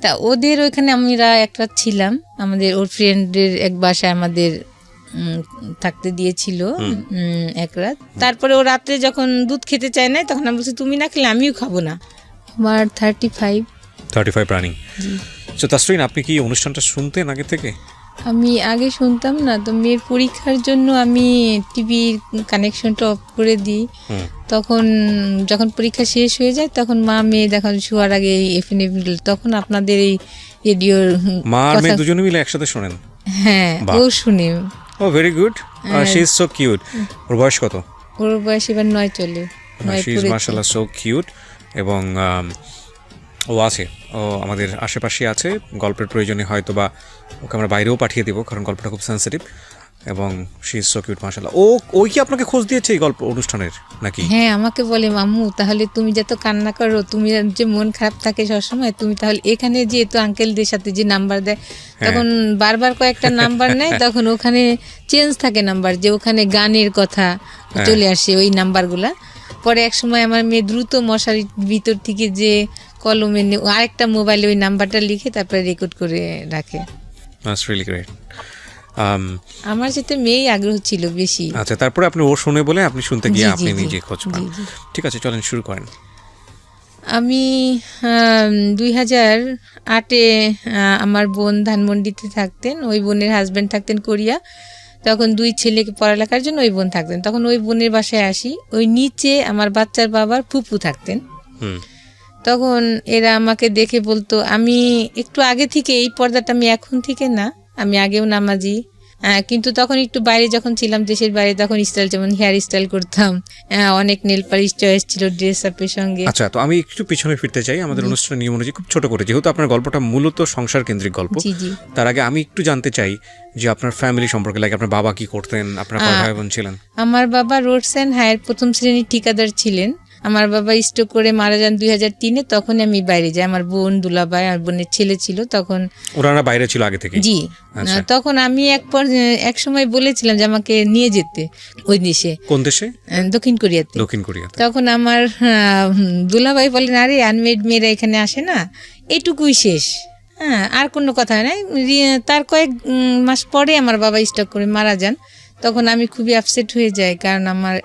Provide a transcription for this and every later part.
তা ওদের ওইখানে আমরা এক রাত ছিলাম, আমাদের ওর ফ্রেন্ডের এক বাসায় আমাদের থাকতে দিয়েছিল এক রাত। তারপরে ও রাত্রে যখন দুধ খেতে চায় না, তখন আমি বলছি তুমি না খেলে আমিও খাবো না। আমার 35 রানিং। তো তাসরিন, আপনি কি অনুষ্ঠানটা শুনতেন আগে থেকে? আমি আগে শুনতাম না, তো মেয়ের পরীক্ষার জন্য আমি টিভির কানেকশনটা অফ করে দিই। তখন যখন পরীক্ষা শেষ হয়ে যায় তখন মা মেয়ে দেখুন শোয়ার আগে এফএনএ, তখন আপনাদের এই রেডিওর মা আর মেয়ে দুজনে মিলে একসাথে শোনেন? হ্যাঁ, ও শুনে। ও very good, she is so cute. ওর বয়স কত? ওর বয়স এবার 9 চলে। শি ইজ মাশাআল্লাহ সো কিউট। এবং ও আছে, ও আমাদের আশেপাশে আছে। গল্পের প্রয়োজনে হয়তো বা ওকে আমরা বাইরেও পাঠিয়ে দেবো, কারণ গল্পটা খুব সেন্সিটিভ। এবং শি ইজ সো কিউট মাশাআল্লাহ। ওই কি আপনাকে খোঁজ দিয়েছে এই গল্প অনুষ্ঠানের নাকি? হ্যাঁ, আমাকে বলে মাম্মু তাহলে তুমি যত কান্না করো, তুমি যে মন খারাপ থাকে সবসময়, তুমি তাহলে এখানে যে তো আঙ্কেলদের সাথে যে নাম্বার দেয়, তখন বারবার কয়েকটা নাম্বার নেয়, তখন ওখানে চেঞ্জ থাকে নাম্বার, যে ওখানে গানের কথা চলে আসে ওই নাম্বারগুলা। পরে এক সময় আমার মেয়ে দ্রুত মশারির ভিতর থেকে যে কলমে আরেকটা মোবাইলে ওই নাম্বারটা লিখে তারপরে রেকর্ড করে রাখে। That's really great. আমার সাথে মেয়েই আগ্রহ ছিল বেশি। আচ্ছা, তারপরে আপনি ও শুনে বলে আপনি শুনতে গিয়ে আপনি নিজে খোঁজ পান। ঠিক আছে, চলেন শুরু করেন। আমি 2008-এ আমার বোন ধানমন্ডিতে থাকতেন, ওই বোনের হাজব্যান্ড থাকতেন কোরিয়া। তখন 2 ছেলেকে পড়ালেখার জন্য ওই বোন থাকতেন, তখন ওই বোনের বাসায় আসি। ওই নিচে আমার বাচ্চার বাবার ফুপু থাকতেন। তখন এরা আমাকে দেখে বলতো, আমি একটু আগে থেকে এই পর্দাটা, আমি এখন থেকে না, আমি আগেও নামাজি, কিন্তু তখন একটু বাইরে যখন ছিলাম, দেশের বাইরে, তখন স্টাইল, যেমন হেয়ার স্টাইল করতাম, অনেক নেল পালিশ চয়েস ছিল ড্রেস আপের সঙ্গে। আচ্ছা, তো আমি একটু পিছনে ফিরতে চাই আমাদের অনুষ্ঠানের নিয়ম অনুযায়ী, খুব ছোট করে, যেহেতু আপনার গল্পটা মূলত সংসার কেন্দ্রিক গল্প। তার আগে আমি একটু জানতে চাই যে আপনার ফ্যামিলি সম্পর্কে, লাইক আপনার বাবা কি করতেন, আপনার কয় ভাই বোন ছিলেন? আমার বাবা রোডস অ্যান্ড হায়ার প্রথম শ্রেণীর ঠিকাদার ছিলেন। আমার বাবা স্ট্রোক করে মারা যান 2003-এ। তখন আমি বাইরে যাই, আমার বোন দুলাভাই আর বোনের ছেলে ছিল তখন। ওরা বাইরে ছিল আগে থেকে? জি। তখন আমি এক সময় বলেছিলাম যে আমাকে নিয়ে যেতে ওই দেশে। কোন দেশে? দক্ষিণ কোরিয়াতে। দক্ষিণ কোরিয়াতে। তখন আমার দুলাভাই বলেন, আরে আনমেড মেয়েরা এখানে আসে না, এটুকুই শেষ, হ্যাঁ, আর কোনো কথা নাই। তার কয়েক মাস পরে আমার বাবা স্ট্রোক করে মারা যান। তখন আমি খুবই আপসেট হয়ে যাই, কারণ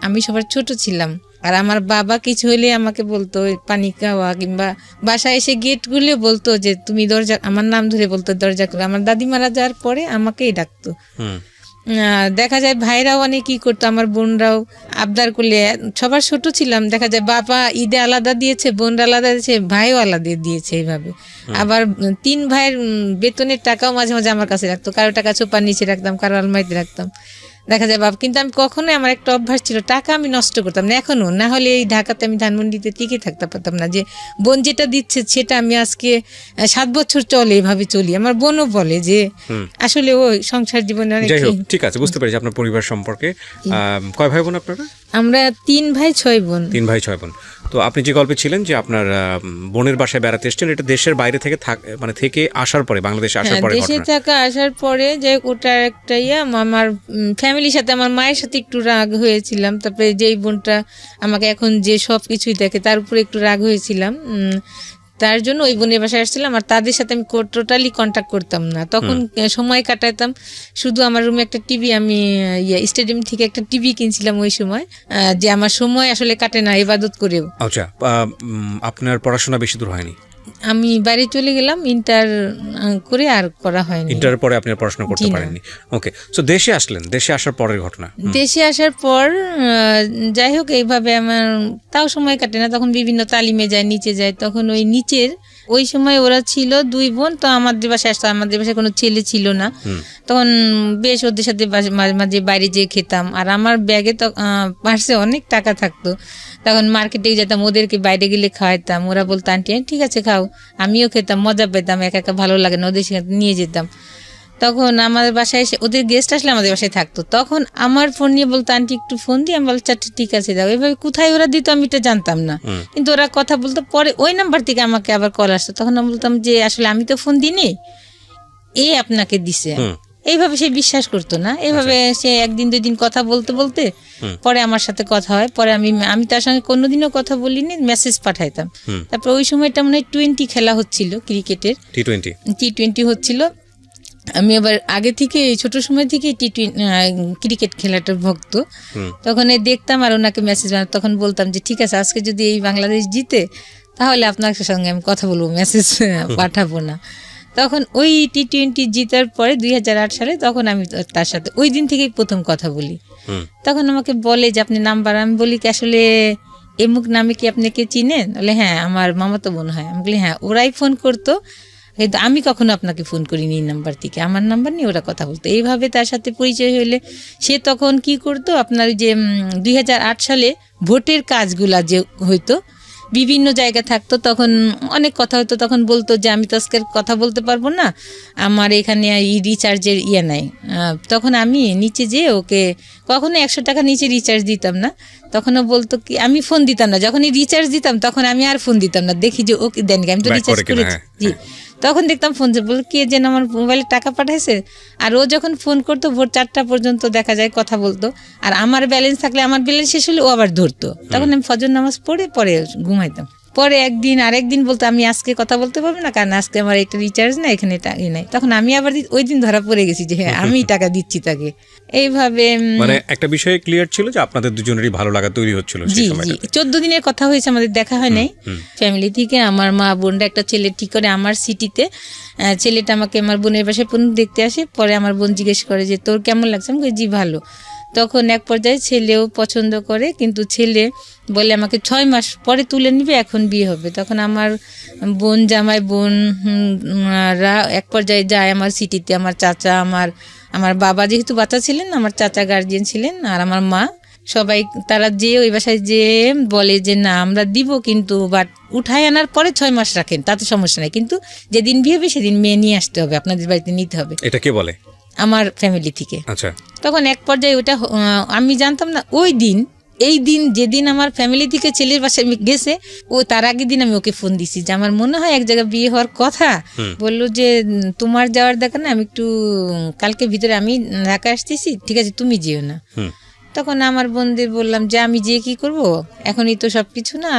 আমি সবার ছোট ছিলাম। আর আমার বাবা কিছু হলে আমাকে বলতো পানি খাওয়া, কিংবা বাসায় এসে গেট খুলে বলতো যে তুমি দরজা, আমার নাম ধরে বলতো দরজা খুলে। আমার দাদি মারা যাওয়ার পরে আমাকেই ডাকতো। দেখা যায় ভাইরাও অনেক কি করতো, আমার বোনরাও আবদার করলে, সবার ছোট ছিলাম, দেখা যায় বাবা ঈদে আলাদা দিয়েছে, বোনরা আলাদা দিয়েছে, ভাইও আলাদা দিয়েছে, এইভাবে। আবার 3 ভাইয়ের বেতনের টাকাও মাঝে মাঝে আমার কাছে রাখতো, কারো টাকা চোপার নিচে রাখতাম, কারো আলমারিতে রাখতাম, দেখা যায় বাবা। কিন্তু আমি কখনোই, আমার একটা অভ্যাস ছিল, টাকা আমি নষ্ট করতাম না, এখনো না হলে এই ঢাকাতে আমি ধানমন্ডিতে টিকে থাকতে পারতাম না, যে বোন যেটা দিচ্ছে সেটা আমি আজকে 7 বছর চলে এভাবে চলি। আমার বোনও বলে যে আসলে ওই সংসার জীবনে অনেক। ঠিক আছে, বুঝতে পেরেছি আপনার পরিবার সম্পর্কে। কয় ভাই বোন আপনারা? আমরা 3 ভাই 6 বোন। 3 ভাই 6 বোন। তো আপনি যে গল্পে ছিলেন যে আপনার বোনের বাসায় বেড়াতে এসেছেন, এটা দেশের বাইরে থেকে থেকে আসার পরে, বাংলাদেশে আসার পরে, দেশে থাকা আসার পরে, যে ওটা একটা আমার ফ্যামিলির সাথে, আমার মায়ের সাথে একটু রাগ হয়েছিলাম। তারপরে যেই বোনটা আমাকে এখন যে সব কিছুই দেখে, তার উপরে একটু রাগ হয়েছিলাম, তার জন্য ওই বোনের বাসায় আসছিলাম। আর তাদের সাথে আমি টোটালি কন্ট্যাক্ট করতাম না, তখন সময় কাটাতাম শুধু। আমার রুমে একটা টিভি, আমি স্টেডিয়াম থেকে একটা টিভি কিনছিলাম ওই সময়, যে আমার সময় আসলে কাটে না ইবাদত করেও। আচ্ছা, আপনার পড়াশোনা বেশি দূর হয়নি? আমি বাইরে চলে গেলাম, ইন্টার করে আর করা হয়নি। ইন্টারের পরে আপনি পড়াশোনা করতে পারেননি? ওকে, সো দেশে আসলেন, দেশে আসার পরের ঘটনা। দেশে আসার পর যাই হোক, এইভাবে আমার তাও সময় কাটে না, তখন বিভিন্ন তালিমে যায়, নিচে যায়। তখন ওই নিচের ওই সময় ওরা ছিল 2 বোন, তো আমাদের বাসায় আসতো, আমাদের বাসায় কোনো ছেলে ছিল না। তখন বেশ ওদের সাথে মাঝে মাঝে বাইরে যেয়ে খেতাম। আর আমার ব্যাগে তো পার্সে অনেক টাকা থাকতো, তখন মার্কেটে যেতাম, ওদেরকে বাইরে গেলে খাওয়াইতাম। ওরা বলতো আন্টি ঠিক আছে খাও, আমিও খেতাম, মজা পেতাম, একা একা ভালো লাগে না, ওদের সাথে নিয়ে যেতাম। তখন আমাদের বাসায় এসে ওদের গেস্ট আসলে আমাদের বাসায় থাকতো, তখন আমার ফোন নিয়ে বলতো আন্টি একটু ফোন দিই, আমি বলছি আচ্ছা ঠিক আছে দাও। এভাবে কোথায় ওরা দিত আমি এটা জানতাম না, কিন্তু ওরা কথা বলতো। পরে ওই নাম্বার থেকে আমাকে আবার কল আসতো, তখন আমি বলতাম যে আসলে আমি তো ফোন দিইনি, আপনাকে দিছে। এইভাবে সে বিশ্বাস করতো না। এইভাবে সে একদিন 2 দিন কথা বলতে বলতে পরে আমার সাথে কথা হয়। পরে আমি তার সঙ্গে কোনোদিনও কথা বলিনি, মেসেজ পাঠাইতাম। তারপর ওই সময়টা মনে হয় টি20 খেলা হচ্ছিল, ক্রিকেটের টি20 হচ্ছিল। আমি আবার আগে থেকে ছোট সময় থেকে ক্রিকেট খেলাটার ভক্ত। তখন দেখতাম আর ওনাকে মেসেজ তখন বলতাম যে ঠিক আছে, আজকে যদি এই বাংলাদেশ জিতে তাহলে আপনার সঙ্গে আমি কথা বলবো, মেসেজ পাঠাবো না। তখন ওই টি20 জিতার পরে 2008 সালে তখন আমি তার সাথে ওই দিন থেকেই প্রথম কথা বলি। তখন আমাকে বলে যে আপনি নাম্বার, আমি বলি কি আসলে এমুক নামে কি আপনি কে চিনেন? বলে হ্যাঁ আমার মামাতো বোন হয়। আমি বলি হ্যাঁ ওরাই ফোন করতো, কিন্তু আমি কখনো আপনাকে ফোন করিনি এই নাম্বার থেকে, আমার নাম্বার নিয়ে ওরা কথা বলতো। এইভাবে তার সাথে পরিচয় হলে সে তখন কি করতো, আপনার যে 2008 সালে ভোটের কাজগুলা যে হইতো বিভিন্ন জায়গা থাকতো, তখন অনেক কথা হতো। তখন বলতো যে আমি তো আজকে কথা বলতে পারবো না, আমার এখানে রিচার্জের নাই। তখন আমি নিচে যেয়ে ওকে কখনো 100 টাকা নিচে রিচার্জ দিতাম না। তখনও বলতো কি আমি ফোন দিতাম না, যখনই রিচার্জ দিতাম তখন আমি আর ফোন দিতাম না, দেখি যে ওকে দেন, আমি তো রিচার্জ করেছি। জি, তখন দেখতাম ফোন বল কে যেন আমার মোবাইলে টাকা পাঠাইছে। আর ও যখন ফোন করতো ভোর 4টা পর্যন্ত দেখা যায় কথা বলতো। আর আমার ব্যালেন্স থাকলে আমার ব্যালেন্স শেষ হলে ও আবার ধরতো। তখন আমি ফজর নামাজ পড়ে পরে ঘুমাইতাম। পরে আরেকদিন বলতো আমি আজকে কথা বলতে পারবো না, কারণ আজকে আমার একটা রিচার্জ না, এখানে নাই। তখন আমি আবার ওই দিন ধরা পড়ে গেছি যে হ্যাঁ আমি টাকা দিচ্ছি তাকে। এইভাবে মানে একটা বিষয় ক্লিয়ার ছিল যে আপনাদের দুজনেরই ভালো লাগা তৈরি হচ্ছিল সেই সময়টা। 14 দিনের কথা হয়েছে, আমাদের দেখা হয় নাই। ফ্যামিলি থেকে আমার মা বোনরা একটা ছেলে ঠিক করে আমার সিটিতে, ছেলেটা আমাকে আমার বোনের বাসায় দেখতে আসে। পরে আমার বোন জিজ্ঞেস করে যে তোর কেমন লাগছে? আমি বলি জি ভালো। তখন এক পর্যায়ে ছেলেও পছন্দ করে, কিন্তু ছেলে বলে আমাকে 6 মাস পরে তুলে নিবে, এখন বিয়ে হবে। তখন আমার জামাই বোনরা এক পর্যায়ে যায় আমার সিটিতে। আমার চাচা, আমার বাবা যেহেতু বাচ্চা ছিলেন, আমার চাচা গার্জিয়ান ছিলেন, আর আমার মা, সবাই তারা যেয়ে ওই বাসায় যেয়ে বলে যে না আমরা দিব, কিন্তু বাট উঠায় আনার পরে 6 মাস রাখেন, তাতে সমস্যা নাই, কিন্তু যেদিন বিয়ে হবে সেদিন মেয়ে নিয়ে আসতে হবে, আপনাদের বাড়িতে নিতে হবে। এটা কে বলে? আমার ফ্যামিলি থেকে। আচ্ছা। তখন এক পর্যায়ে ওটা আমি জানতাম না। এই দিন যেদিন আমার ফ্যামিলি থেকে ছেলের বাসায় গেছে, ও তার আগের দিন আমি ওকে ফোন দিছি যে আমার মনে হয় এক জায়গায় বিয়ে হওয়ার কথা। বললো যে তোমার যাওয়ার দেখা না, আমি একটু কালকে ভিতরে আমি ঢাকা আসতেছি, ঠিক আছে তুমি যেও না। তখন আমার বোনদের বললাম যে আমি যেয়ে কি করব, এখনই তো সব কিছু না,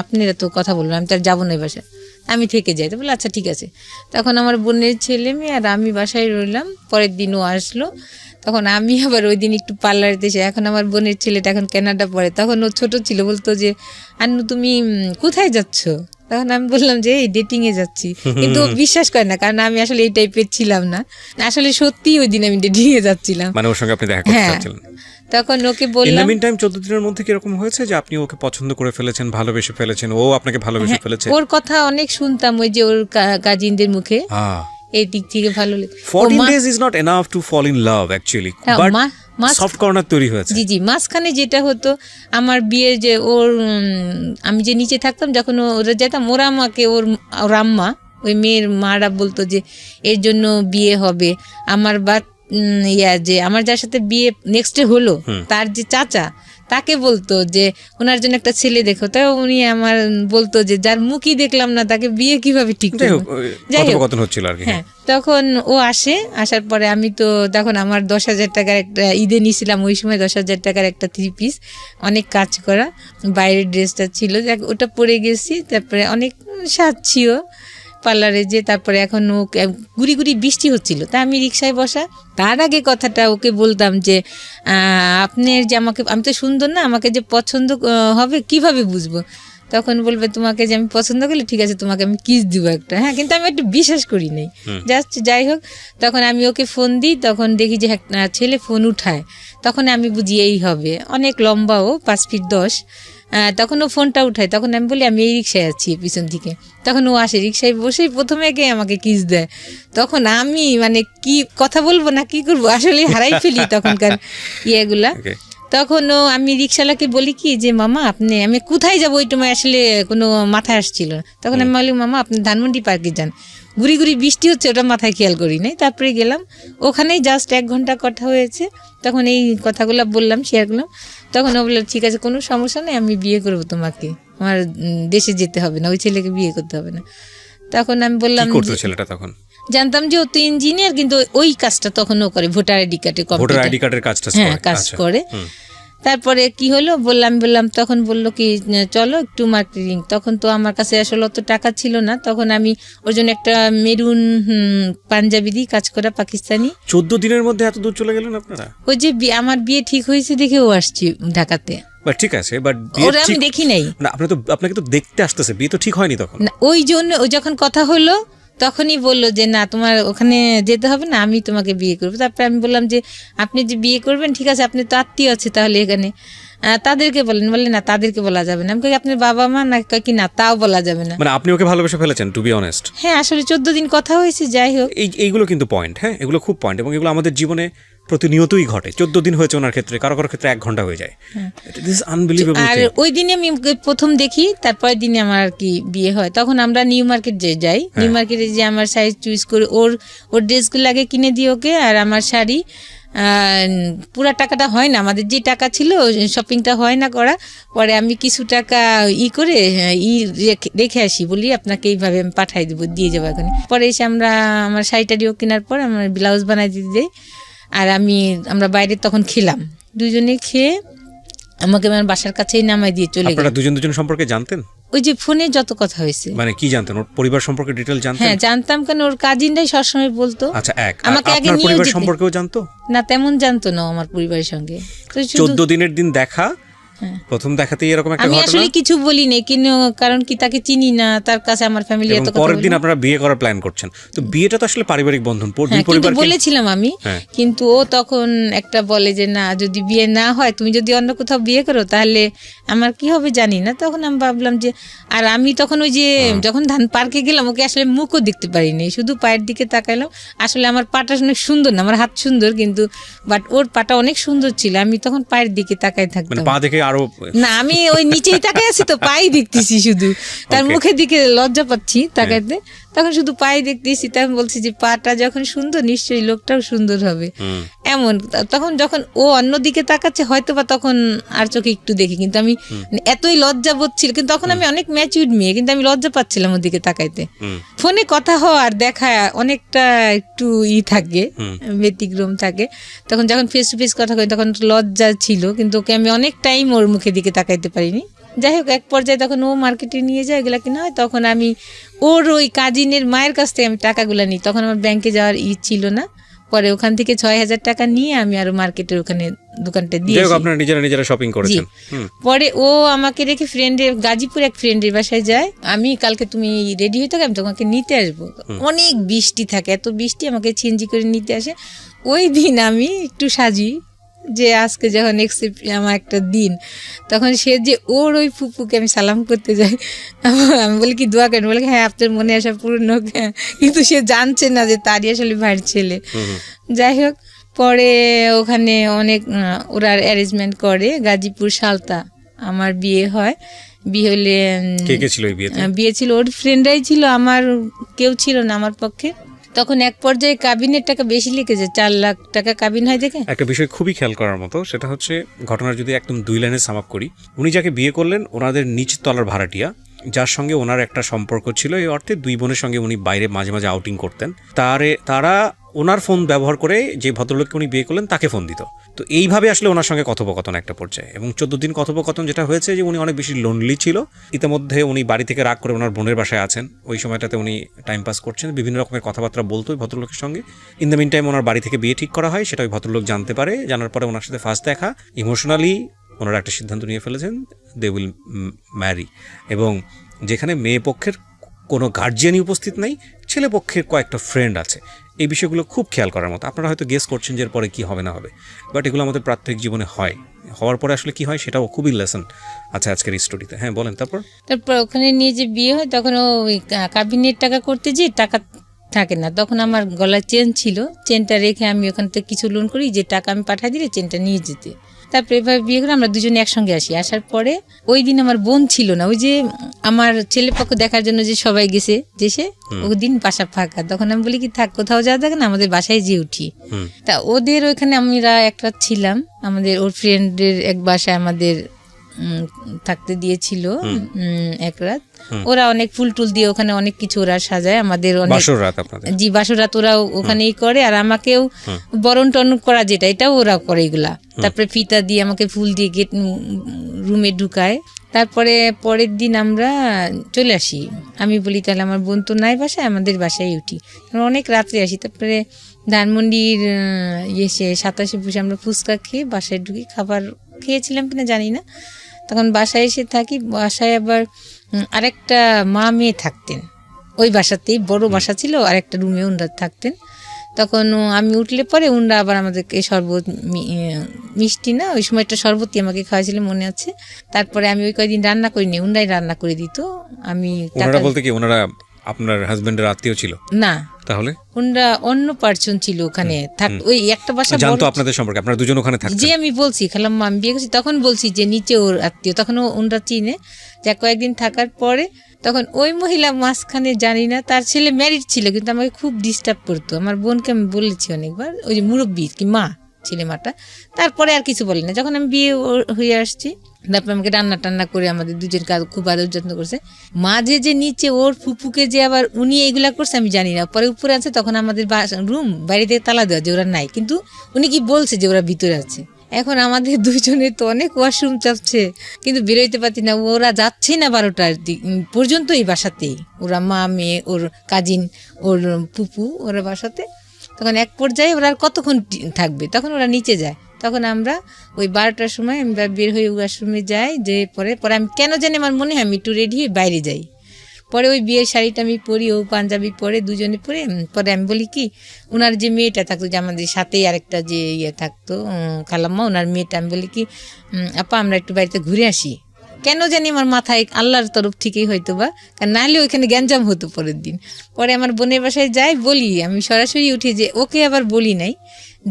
আপনারা তো কথা বললাম, আমি তার যাবো না এই বাসায়, আমি থেকে যাই। তো বলে আচ্ছা ঠিক আছে। তখন আমার বোনের ছেলে মেয়ে আর আমি বাসায় রইলাম। পরের দিনও আসলো। তখন আমি আবার ওই দিন একটু পার্লারে এসে, এখন আমার বোনের ছেলেটা এখন কানাডা পড়ে, তখন ও ছোট ছিল, বলতো যে আন্নু তুমি কোথায় যাচ্ছ? তখন আমি বললাম যে এই ডেটিং এ যাচ্ছি, কিন্তু ও বিশ্বাস করে না, কারণ আমি আসলে এই টাইপের ছিলাম না। আসলে সত্যি ওই দিন আমি ডেটিং এ যাচ্ছিলাম, মানে ওর সঙ্গে আপনি দেখা করতে যাচ্ছিলেন। তখন ওকে বললাম, ইন দ্য মিন টাইম 14 দিনের মধ্যে কি এরকম হয়েছে যে আপনি ওকে পছন্দ করে ফেলেছেন, ভালোবেসে ফেলেছেন, ও আপনাকে ভালোবেসে ফেলেছে? ওর কথা অনেক শুনতাম, ওই যে ওর কাজিনদের মুখে, এই দিক থেকে ভালো লাগে। 14 days is not enough to fall in love actually, but soft corner তৈরি হয়েছে। জি মাঝখানে যেটা হতো আমার বিয়ে, যে ওর আমি যে নিচে থাকতাম, যখন ওরা যেতাম, ওরা আমাকে ওর আম্মা, ওই মেয়ের মারা বলতো যে এর জন্য বিয়ে হবে। আমার যে আমার যার সাথে বিয়ে নেক্সট ডে হলো, তার যে চাচা, তাকে বলতো যে ওনার জন্য একটা ছেলে দেখো। তাই উনি আমার বলতো যে যার মুখই দেখলাম না তাকে বিয়ে কিভাবে ঠিক করবো। হ্যাঁ, তখন ও আসার পরে আমি তো তখন আমার 10,000 টাকার একটা ঈদে নিয়েছিলাম, ওই সময় 10,000 টাকার একটা 3 পিস, অনেক কাজ করা বাইরের ড্রেসটা ছিল, ওটা পরে গেছি। তারপরে অনেক সাজছিও পার্লারে যে, তারপরে এখন ও গুড়ি বৃষ্টি হচ্ছিল, তা আমি রিক্সায় বসা। তার আগে কথাটা ওকে বলতাম যে আপনার যে আমাকে, আমি তো সুন্দর না, আমাকে যে পছন্দ হবে কিভাবে বুঝবো? তখন বলবে তোমাকে যে আমি পছন্দ করলে ঠিক আছে তোমাকে আমি কিস দিব একটা। হ্যাঁ, কিন্তু আমি একটু বিশ্বাস করি নাই, জাস্ট যাই হোক। তখন আমি ওকে ফোন দিই, তখন দেখি যে ছেলে ফোন উঠায়, তখন আমি বুঝি এই হবে, অনেক লম্বা, ও 5 ফিট 10। তখন ও ফোনটা উঠায়, তখন আমি বলি আমি এই রিক্সায় আছি পিছন থেকে। তখন ও আসে, রিক্সায় বসেই প্রথমে আমাকে কিস দেয়। তখন আমি মানে কি কথা বলবো না কি করবো, আসলে হারাই ফেলি তখনকার ইয়েগুলা। তখন আমি রিক্সাওয়ালাকে বলি কি যে মামা আমি কোথায় যাবো, ওই সময় আসলে কোনো মাথায় আসছিল না। তখন আমি বলি মামা আপনি ধানমন্ডি পার্কে যান, গুড়ি বৃষ্টি হচ্ছে, ওটা মাথায় খেয়াল করি নাই। তারপরে গেলাম, ওখানেই জাস্ট 1 ঘন্টা কথা হয়েছে। তখন এই কথাগুলো বললাম, শেয়ার করলাম। তখন ও বললো ঠিক আছে কোনো সমস্যা নেই, আমি বিয়ে করবো তোমাকে, আমার দেশে যেতে হবে না, ওই ছেলেকে বিয়ে করতে হবে না। তখন আমি বললাম কি করতো ছেলেটা তখন? জানতাম যে ও তো ইঞ্জিনিয়ার, কিন্তু ওই কাজটা তখন ও করে, ভোটার আইডি কার্ডের ভোটার আইডি কার্ডের কাজটা হ্যাঁ কাজ করে। তারপরে কি হলো বললাম তখন বললো কি চলো একটু মার্কেটিং। তখন তো আমার কাছে আসলে অত টাকা ছিল না, তখন আমি ওর জন্য একটা মেরুন পাঞ্জাবি দিয়ে কাজ করা পাকিস্তানি। 14 দিনের মধ্যে এত দূর চলে গেলেন আপনারা? ওই যে আমার বিয়ে ঠিক হয়েছে দেখে ও আসছি ঢাকাতে। বাট ঠিক আছে, বাট ওরা আমি দেখি নাই না, আপনাকে তো দেখতে আসতেছে, বিয়ে তো ঠিক হয়নি তখন। না, ওই জন্য ও যখন কথা হলো তখনই বললো যে না তোমার ওখানে যেতে হবে না, আমি তোমাকে বিয়ে করবো। তারপরে আমি বললাম যে আপনি যে বিয়ে করবেন ঠিক আছে, আপনি তো আত্মীয় আছে তাহলে এখানে, তাদেরকে বলেন। বললেন না তাদেরকে বলা যাবে না। আমি কই আপনার বাবা মা না, কি না তাও বলা যাবে না। মানে আপনি ওকে ভালোবেসে ফেলেছেন, টু বি অনেস্ট? হ্যাঁ আসলে 14 দিন কথা হয়েছে, যাই হোক। এইগুলো কিন্তু পয়েন্ট, হ্যাঁ এগুলো খুব পয়েন্ট, এবং এগুলো আমাদের জীবনে প্রতিনিয়তই ঘটে। 14 দিন হয়েছে ওনার ক্ষেত্রে, কারো কারো ক্ষেত্রে 1 ঘন্টা হয়ে যায়। This unbelievable. আর ওই দিনে আমি প্রথম দেখি, তারপরের দিনে আমার আর কি বিয়ে হয়। তখন আমরা নিউ মার্কেট যাই, নিউ মার্কেটে যে আমার সাইজ চুজ করে ওর ড্রেসগুলো আগে কিনে দিই ওকে, আর আমার শাড়ি পুরা টাকাটা হয় না, আমাদের যে টাকা ছিল শপিংটা হয় না করা। পরে আমি কিছু টাকা করে রেখে আসি, বলি আপনাকে এইভাবে আমি পাঠাই দেবো, দিয়ে যাবো এখানে। পরে এসে আমার শাড়িটারিও কেনার পর আমার ব্লাউজ বানাই দিতে দেয়। আর আমরা বাইরে তখন খেলাম, দুজনে খেয়ে আমাকে আমার বাসার কাছেই নামাই দিয়ে চলে গেল। আপনারা দুজন সম্পর্কে জানতেন? ওই যে ফোনে যত কথা হয়েছে। মানে কি জানতেন? ওর পরিবার সম্পর্কে ডিটেইল জানতেন? হ্যাঁ জানতাম, কেন ওর কাজিনরাই সবসময় বলতো। আচ্ছা, আমাকে আগে আপনার নিয়ে পরিবার যেতে। সম্পর্কেও জানতো না তেমন জানতো না আমার পরিবারের সঙ্গে। 14 দিনের দিন দেখা, প্রথম দেখাতেই এরকম একটা আমি ঘটনা। আসলে কিছু বলি নাই, কিন্তু কারণ কি তাকে চিনি না, তার কাছে আমার ফ্যামিলি এত কথা। পরের দিন আপনারা বিয়ে করার প্ল্যান করছেন, তো বিয়েটা তো আসলে পারিবারিক বন্ধন, দুই পরিবার বলেছিলাম আমি। কিন্তু ও তখন একটা বলে যে না, যদি বিয়ে না হয়, তুমি যদি অন্য কোথাও বিয়ে করো তাহলে আমার কি হবে জানি না। তখন আমি ভাবলাম যে, আর আমি তখন ওই যে যখন ধান পার্কে গেলাম, ওকে আসলে মুখও দেখতে পারিনি, শুধু পায়ের দিকে তাকাইলাম। আসলে আমার পাটা অনেক সুন্দর না, আমার হাত সুন্দর কিন্তু, বাট ওর পাটা অনেক সুন্দর ছিল। আমি তখন পায়ের দিকে তাকাই থাকতাম, পা দেখে আরো না, আমি ওই নিচেই তাকাই আছি তো, পাই দেখতেছি শুধু, তার মুখের দিকে লজ্জা পাচ্ছি তাকাইতে। তখন শুধু পাই দেখতেছি, তখন বলছি যে পাটা যখন সুন্দর নিশ্চয়ই লোকটাও সুন্দর হবে, এমন। তখন যখন ও অন্যদিকে তাকাচ্ছে হয়তো বা তখন আর চোখে একটু দেখি, কিন্তু আমি এতই লজ্জা বোধ ছিল, কিন্তু তখন আমি অনেক ম্যাচিউরড মেয়ে, কিন্তু আমি লজ্জা পাচ্ছিলাম ওর দিকে তাকাইতে। ফোনে কথা হওয়ার দেখা অনেকটা একটু থাকে, ব্যতিক্রম থাকে। তখন যখন ফেস টু ফেস কথা কই তখন লজ্জা ছিল, কিন্তু ওকে আমি অনেক টাইম ওর মুখের দিকে তাকাইতে পারিনি। যাই হোক, এক পর্যায়ে তখন ও মার্কেটে নিয়ে যায়, এগুলা কিনা হয়। তখন আমি ওর ওই কাজিনের মায়ের কাছ থেকে আমি টাকাগুলো নিই। তখন আমার ব্যাংকে যাওয়ার ছিল না, পরে ওখান থেকে 6,000 টাকা নিয়ে আমি আরো মার্কেটের ওখানে দোকানটা দিয়ে আপনারা নিজেরা শপিং করেছেন। পরে ও আমাকে রেখে গাজীপুর এক ফ্রেন্ডের বাসায় যায়। আমি কালকে তুমি রেডি হয়ে থাকো, আমি তোমাকে নিতে আসবো। অনেক বৃষ্টি থাকে, এত বৃষ্টি, আমাকে ছিনজি করে নিতে আসে। ওই দিন আমি একটু সাজি যে আজকে যখন আমার একটা দিন, তখন সে যে ওর ওই ফুপুকে আমি সালাম করতে যাই, আমি বলি কি দোয়া করেন, বলে হ্যাঁ আপনার মনে আসা পূর্ণ হোক। কিন্তু সে জানছে না যে তারই আসলে ভাইয়ের ছেলে। যাই হোক, পরে ওখানে অনেক ওরা অ্যারেঞ্জমেন্ট করে, গাজীপুর সালতা আমার বিয়ে হয়। বিয়ে হলে বিয়ে ছিল ওর ফ্রেন্ডরাই ছিল, আমার কেউ ছিল না আমার পক্ষে। তখন এক পর্যায়ে কাবিনের টাকা বেশি লিখেছে, 4 লাখ টাকা কাবিন হয় দেখে। একটা বিষয় খুবই খেয়াল করার মতো, সেটা হচ্ছে ঘটনার যদি একদম 2 লাইনে সাম আপ করি, উনি যাকে বিয়ে করলেন ওনাদের নিচ তলার ভাড়াটিয়া, যার সঙ্গে ওনার একটা সম্পর্ক ছিল, এই অর্থে 2 বোনের সঙ্গে উনি বাইরে মাঝে মাঝে আউটিং করতেন। তারা ওনার ফোন ব্যবহার করে যে ভদ্রলোককে উনি বিয়ে করলেন তাকে ফোন দিত। তো এইভাবে আসলে ওনার সঙ্গে কথোপকথন একটা পর্যায়ে, এবং 14 দিন কথোপকথন যেটা হয়েছে যে উনি অনেক বেশি লোনলি ছিল। ইতিমধ্যে উনি বাড়ি থেকে রাগ করে ওনার বোনের বাসায় আছেন, ওই সময়টাতে উনি টাইম পাস করছেন, বিভিন্ন রকমের কথাবার্তা বলতো ওই ভদ্রলোকের সঙ্গে। ইন দ্য মিন টাইম ওনার বাড়ি থেকে বিয়ে ঠিক করা হয়, সেটা ওই ভদ্রলোক জানতে পারে। জানার পরে ওনার সাথে ফার্স্ট দেখা, ইমোশনালি ওনারা একটা সিদ্ধান্ত নিয়ে ফেলেছেন, দে উইল ম্যারি। এবং যেখানে মেয়ে পক্ষের কোনো গার্জিয়ানই উপস্থিত নাই, ছেলে পক্ষের কয়েকটা ফ্রেন্ড আছে। এই বিষয়গুলো খুব খেয়াল করার মতো। আপনারা হয়তো গেস করছেন যে এর পরে কী হবে না হবে, বাট এগুলো আমাদের প্রাত্যহিক জীবনে হয়। হওয়ার পরে আসলে কি হয় সেটাও খুবই লেসন আছে আজকের স্টোরিতে। হ্যাঁ বলেন। তারপর ওখানে নিয়ে যে বিয়ে হয়, তখন ওই কাবিনের টাকা করতে যে টাকা থাকে না, তখন আমার গলায় চেন ছিল, চেনটা রেখে আমি ওখান থেকে কিছু লোন করি, যে টাকা আমি পাঠিয়ে দিলে চেনটা নিয়ে যেতে। তারপরে এভাবে বিয়ে করে আমরা দুজনে একসঙ্গে আসি। আসার পরে ওই দিন আমার বোন ছিল না, ওই যে আমার ছেলে পক্ষ দেখার জন্য যে সবাই গেছে, ওই দিন বাসা ফাঁকা। তখন আমি বলি কি থাক, কোথাও যাওয়া থাকে না, আমাদের বাসায় যেয়ে উঠি। তা ওদের ওইখানে আমরা একটা ছিলাম, আমাদের ওর ফ্রেন্ডের এক বাসায় আমাদের থাকতে দিয়েছিল এক রাত। ওরা অনেক ফুল টুল দিয়ে ওখানে অনেক কিছু ওরা সাজায়, আমাদের অনেক বাসর রাত আপনাদের? জি, বাসর রাত ওরা ওখানেই করে, আর আমাকেও বরণ টরণ করা যেটা এটাও ওরা করে এগুলা। তারপরে ফিতা দিয়ে আমাকে ফুল দিয়ে গেট রুমে ঢুকায়। তারপরে পরের দিন আমরা চলে আসি। আমি বলি তাহলে আমার বোন তো নাই বাসায়, আমাদের বাসায় উঠি, অনেক রাত্রে আসি। তারপরে ধানমন্ডির এসে 27 বসে আমরা ফুচকা খেয়ে বাসায় ঢুকি। খাবার খেয়েছিলাম কিনা জানি না। তখন বাসায় এসে থাকি, বাসায় আবার আরেকটা মা মেয়ে থাকতেন ওই বাসাতেই, বড় বাসা ছিল, আরেকটা রুমে ওনারা থাকতেন। তখন আমি উঠলে পরে ওনারা আবার আমাদেরকে শরবত, মিষ্টি না ওই সময় একটা শরবতই আমাকে খাওয়াইছিল মনে আছে। তারপরে আমি ওই কয়েকদিন রান্না করিনি, ওনারাই রান্না করে দিত। আমি ওনারা বলতে কি ওনারা আপনার হাজবেন্ডের আত্মীয় ছিল? না, তাহলে ওনারা অন্য পার্সন ছিল ওখানে ওই একটা বাসা জানতো আপনাদের সম্পর্কে? আপনারা দুজন ওখানে থাকতেন? যে আমি বলছি খালাম্মা আমি বিয়ে করছি, তখন বলছি যে নিচে ওর আত্মীয়, তখন ওনারা চিনে। যা কয়েকদিন থাকার পরে তখন ওই মহিলা মাঝখানে জানি না, তার ছেলে ম্যারিড ছিল কিন্তু আমাকে খুব ডিস্টার্ব করতো। আমার বোনকে আমি বলেছি অনেকবার, ওই যে মুরব্বী কি মা ছেলে মাটা। তারপরে আর কিছু বলি না। যখন আমি বিয়ে হয়ে আসছি, তারপর আমাকে রান্না টান্না করে আমাদের দুজন কাজ খুব আদর যত্ন করছে। মাঝে যে নিচে ওর ফুপুকে যে আবার উনি এগুলা করছে আমি জানি না, পরে উপরে আছে। তখন আমাদের রুম বাইরে থেকে তালা দেওয়া যে ওরা নাই, কিন্তু উনি কি বলছে যে ওরা ভিতরে আছে। এখন আমাদের দুইজনের তো অনেক ওয়াশরুম চাপছে, কিন্তু বেরোইতে পারছি না। ওরা যাচ্ছে না 12টার পর্যন্ত এই বাসাতেই, ওরা মা মেয়ে ওর কাজিন ওর পুপু ওরা বাসাতে। তখন এক পর্যায়ে ওরা আর কতক্ষণ থাকবে, তখন ওরা নিচে যায়। তখন আমরা ওই 12টার সময় আমরা বের হয়ে ওয়াশরুমে যাই, যে পরে আমি কেন জানি আমার মনে হয় আমি একটু রেডি হয়ে বাইরে যাই। পরে ওই বিয়ের শাড়িটা আমি পরি, ও পাঞ্জাবি পরে, দুজনে পরে। পরে আমি বলি কি, ওনার যে মেয়েটা থাকতো, যে আমাদের সাথেই আরেকটা যে ইয়ে থাকতো খালাম্মা, ওনার মেয়েটা, আমি বলি কি আপা আমরা একটু বাড়িতে ঘুরে আসি। কেন জানি আমার মাথায় আল্লাহর তরফ থেকেই হয়তো বা, কারণ নাহলে ওইখানে গ্যাঞ্জাম হতো পরের দিন। পরে আমার বোনের বাসায় যাই, বলি আমি সরাসরি উঠে, যে ওকে আবার বলি নাই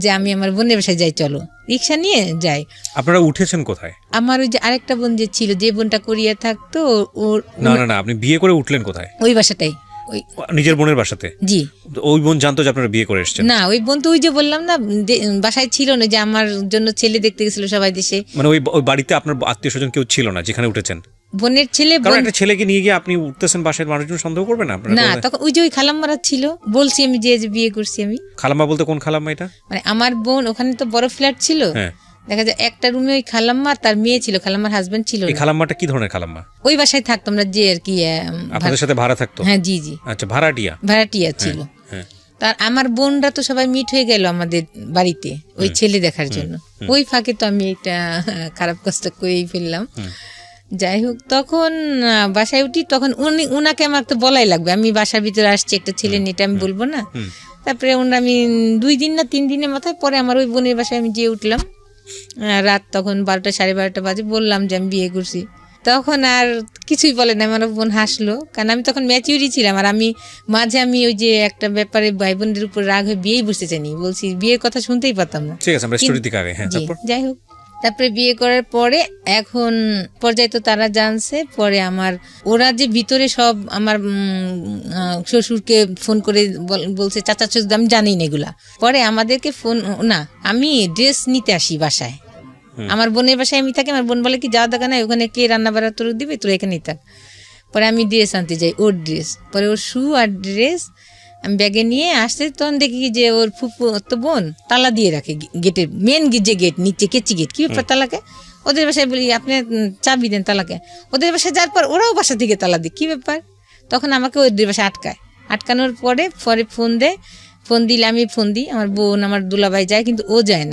যে আমি আমার বোনের বাসায় যাই, চলো রিক্সা নিয়ে যাই। আপনারা উঠেছেন কোথায়? আমার ওই যে আরেকটা বোন যে ছিল, যে বোনটা কোরিয়া থাকতো, ওর না না না, আপনি বিয়ে করে উঠলেন কোথায়? ওই বাসাটাই, ওই নিজের বোনের বাসাতে? জি। ওই বোন জানতো যে আপনারা বিয়ে করে এসেছেন? না, ওই বোন তো ওই যে বললাম না বাসায় ছিল না, যে আমার জন্য ছেলে দেখতে গেছিল সবাই দেশে। মানে ওই বাড়িতে আপনার আত্মীয় স্বজন কেউ ছিল না যেখানে উঠেছেন? বোনের ছেলে, কারণ একটা ছেলেকে নিয়ে গিয়ে আপনি উঠতেছেন, বাসায় মানুষজন সন্দেহ করবে না? না, তখন ওই যে ওই খালাম্মারা ছিল, বলছি আমি যে বিয়ে করছি আমি। খালাম্মা বলতে কোন খালাম্মা এটা? মানে আমার বোন, ওখানে তো বড় ফ্ল্যাট ছিল, দেখা যায় একটা রুমে ওই খালাম্মা তার মেয়ে ছিল, খালাম্মার হাজবেন্ড ছিল। এই খালাম্মাটা কি ধরনের খালাম্মা? ওই বাসায় থাকতো আমরা, যে আর কি আপনাদের সাথে ভাড়া থাকতো? হ্যাঁ জি জি। আচ্ছা, ভাড়াটিয়া ছিল। তার আমার বোনরা তো সবাই মিট হয়ে গেল আমাদের বাড়িতে ওই ছেলে দেখার জন্য। ওই ফাঁকে তো আমি এটা খারাপ কাজটা করেই ফেললাম। যাই হোক, তখন বাসায় উঠি, তখন উনাকে আমার তো বলাই লাগবে, আমি বাসার ভিতরে আসছি একটা ছেলে নিয়ে, এটা আমি বলবো না। তারপরে আমি 2 দিন না 3 দিনের মাথায় পরে আমার ওই বোনের বাসায় আমি যেয়ে উঠলাম রাত, তখন 12টা 12:30 বাজে, বললাম যে আমি বিয়ে করছি। তখন আর কিছুই বলে না, আমার বোন হাসলো, কারণ আমি তখন ম্যাচিউরি ছিলাম। আর আমি মাঝে ওই যে একটা ব্যাপারে ভাই বোনদের উপর রাগ হয়ে বিয়েই বসতে চাইনি, বলছি বিয়ের কথা শুনতেই পারতাম না। ঠিক আছে, আমরা স্টোরি দিকে আগে। হ্যাঁ, তারপর যাই হোক, তারপরে বিয়ে করার পরে এখন পর্যায়ে তো তারা জানছে। পরে ওরা যে ভিতরে সব আমার শ্বশুরকে ফোন করে বলছে, চাচা শ্বশুর, আমি জানি না এগুলা। পরে আমাদেরকে ফোন না, আমি ড্রেস নিতে আসি বাসায়, আমার বোনের বাসায় আমি থাকি। আমার বোন বলে কি, যাওয়া দেখা নাই, ওখানে কে রান্না বাড়া তোর দিবে, তোর এখানেই থাক। পরে আমি ড্রেস আনতে যাই, ওর ড্রেস, পরে ওর শু আর ড্রেস আমি ব্যাগে নিয়ে আসতে, তখন দেখি যে ওর ফুপু তো বোন তালা দিয়ে রাখে গেটের, মেন যে গেট নিচে কেচি গেট, কি ব্যাপার তালাকে? ওদের বাসায় বলি আপনি চাবি দেন তালাকে। ওদের বাসায় যাওয়ার পর ওরাও বাসা থেকে তালা দিই, কী ব্যাপার? তখন আমাকে ওদের বাসায় আটকানোর পরে ফোন দিলে আমি ফোন দিই, আমার বোন আমার দুলাভাই যায়, কিন্তু ও যায়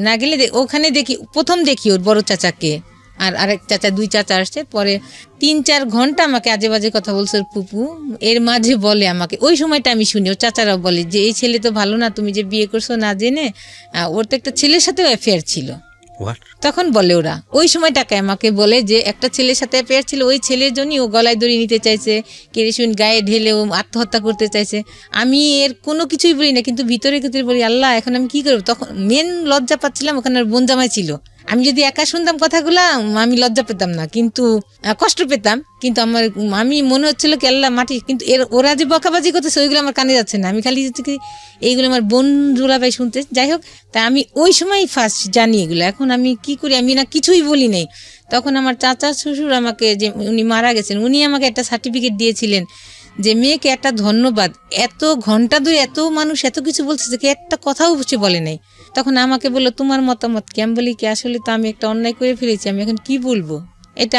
না গেলে ওখানে প্রথম দেখি ওর বড় চাচাকে, আর আরেক চাচা, 2 চাচা আসছে। পরে 3-4 ঘন্টা আমাকে আজে বাজে কথা বলছে ওর পুপু। এর মাঝে বলে আমাকে, ওই সময়টা আমি শুনি, ওর চাচারাও বলে যে এই ছেলে তো ভালো না, তুমি যে বিয়ে করছো না জেনে, ওর তো একটা ছেলের সাথেও অ্যাফেয়ার ছিল। তখন বলে ওরা, ওই সময়টাকে আমাকে বলে যে একটা ছেলের সাথে অ্যাফেয়ার ছিল, ওই ছেলের জন্যই ও গলায় দড়ি নিতে চাইছে, কেরোসিন গায়ে ঢেলে ও আত্মহত্যা করতে চাইছে। আমি এর কোনো কিছুই বলি না, কিন্তু ভিতরে বলি আল্লাহ এখন আমি কি করবো। তখন মেন লজ্জা পাচ্ছিলাম, ওখানে ওর বোন জামাই ছিল, আমি যদি একা শুনতাম কথাগুলা আমি লজ্জা পেতাম না, কিন্তু কষ্ট পেতাম, কিন্তু আমি মনে হচ্ছিল কি আল্লাহ মাটি, কিন্তু ওরা যে বকাবাজি করতেছে ওইগুলো আমার কানে যাচ্ছে না, আমি খালি এইগুলো আমার বোন দুলাভাই শুনতে। যাই হোক, তা আমি ওই সময় ফার্স্ট জানি এগুলো। এখন আমি কি করি, আমি না কিছুই বলি নাই। তখন আমার চাচা শ্বশুর আমাকে, যে উনি মারা গেছেন, উনি আমাকে একটা সার্টিফিকেট দিয়েছিলেন যে মেয়েকে একটা ধন্যবাদ, এত ঘন্টা ধরে এত মানুষ এত কিছু বলছে যে একটা কথাও সে বলে নাই। তখন আমাকে বললো তোমার মতামত কি? আমি বলি কি আসলে তো আমি একটা অন্যায় করে ফেলেছি, আমি এখন কি বলবো, এটা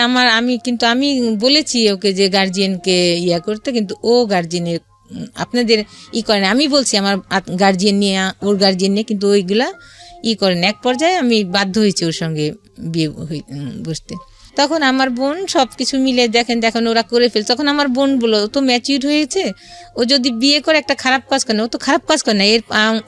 আমি বলেছি ওকে যে গার্জিয়ানকে ইয়া করতে, কিন্তু ও গার্জিয়ানের আপনাদের করে না। আমি বলছি আমার গার্জিয়ান নিয়ে, ওর গার্জিয়ান নিয়ে, কিন্তু ওইগুলা করেন। এক পর্যায়ে আমি বাধ্য হয়েছি ওর সঙ্গে বিয়ে বসতে। তখন আমার বোন সব কিছু মিলে দেখেন ওরা করে ফেলছে। তখন আমার বোন বললো ও তো ম্যাচিউর হয়েছে, ও যদি বিয়ে করে একটা খারাপ কাজ করে না, ও তো খারাপ কাজ করে না,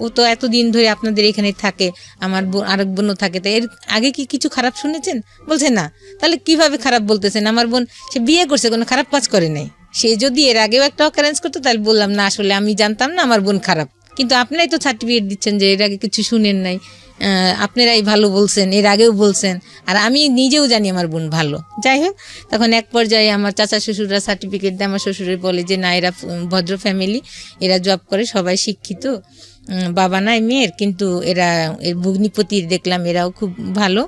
ও তো এতদিন ধরে আপনাদের এখানে থাকে, আমার বোন আরেক বোনও থাকে, তাই এর আগে কি কিছু খারাপ শুনেছেন? বলছে না। তাহলে কিভাবে খারাপ বলতেছেন? আমার বোন সে বিয়ে করছে, কোনো খারাপ কাজ করে নাই। সে যদি এর আগেও একটা অকারেন্স করতো তাহলে বললাম না আসলে আমি জানতাম না আমার বোন খারাপ, কিন্তু আপনারাই তো সার্টিফিকেট দিচ্ছেন যে এর আগে কিছু শুনেন নাই, আপনারাই ভালো বলছেন, এর আগেও বলছেন, আর আমি নিজেও জানি আমার বোন ভালো। যাই হোক, তখন এক পর্যায়ে আমার চাচা শ্বশুররা সার্টিফিকেট দেয়, আমার শ্বশুরের বলে যে না এরা ভদ্র ফ্যামিলি, এরা জব করে, সবাই শিক্ষিত, বাবা নাই মেয়ের, কিন্তু এরা এর ভগ্নিপতির দেখলাম এরাও খুব ভালো,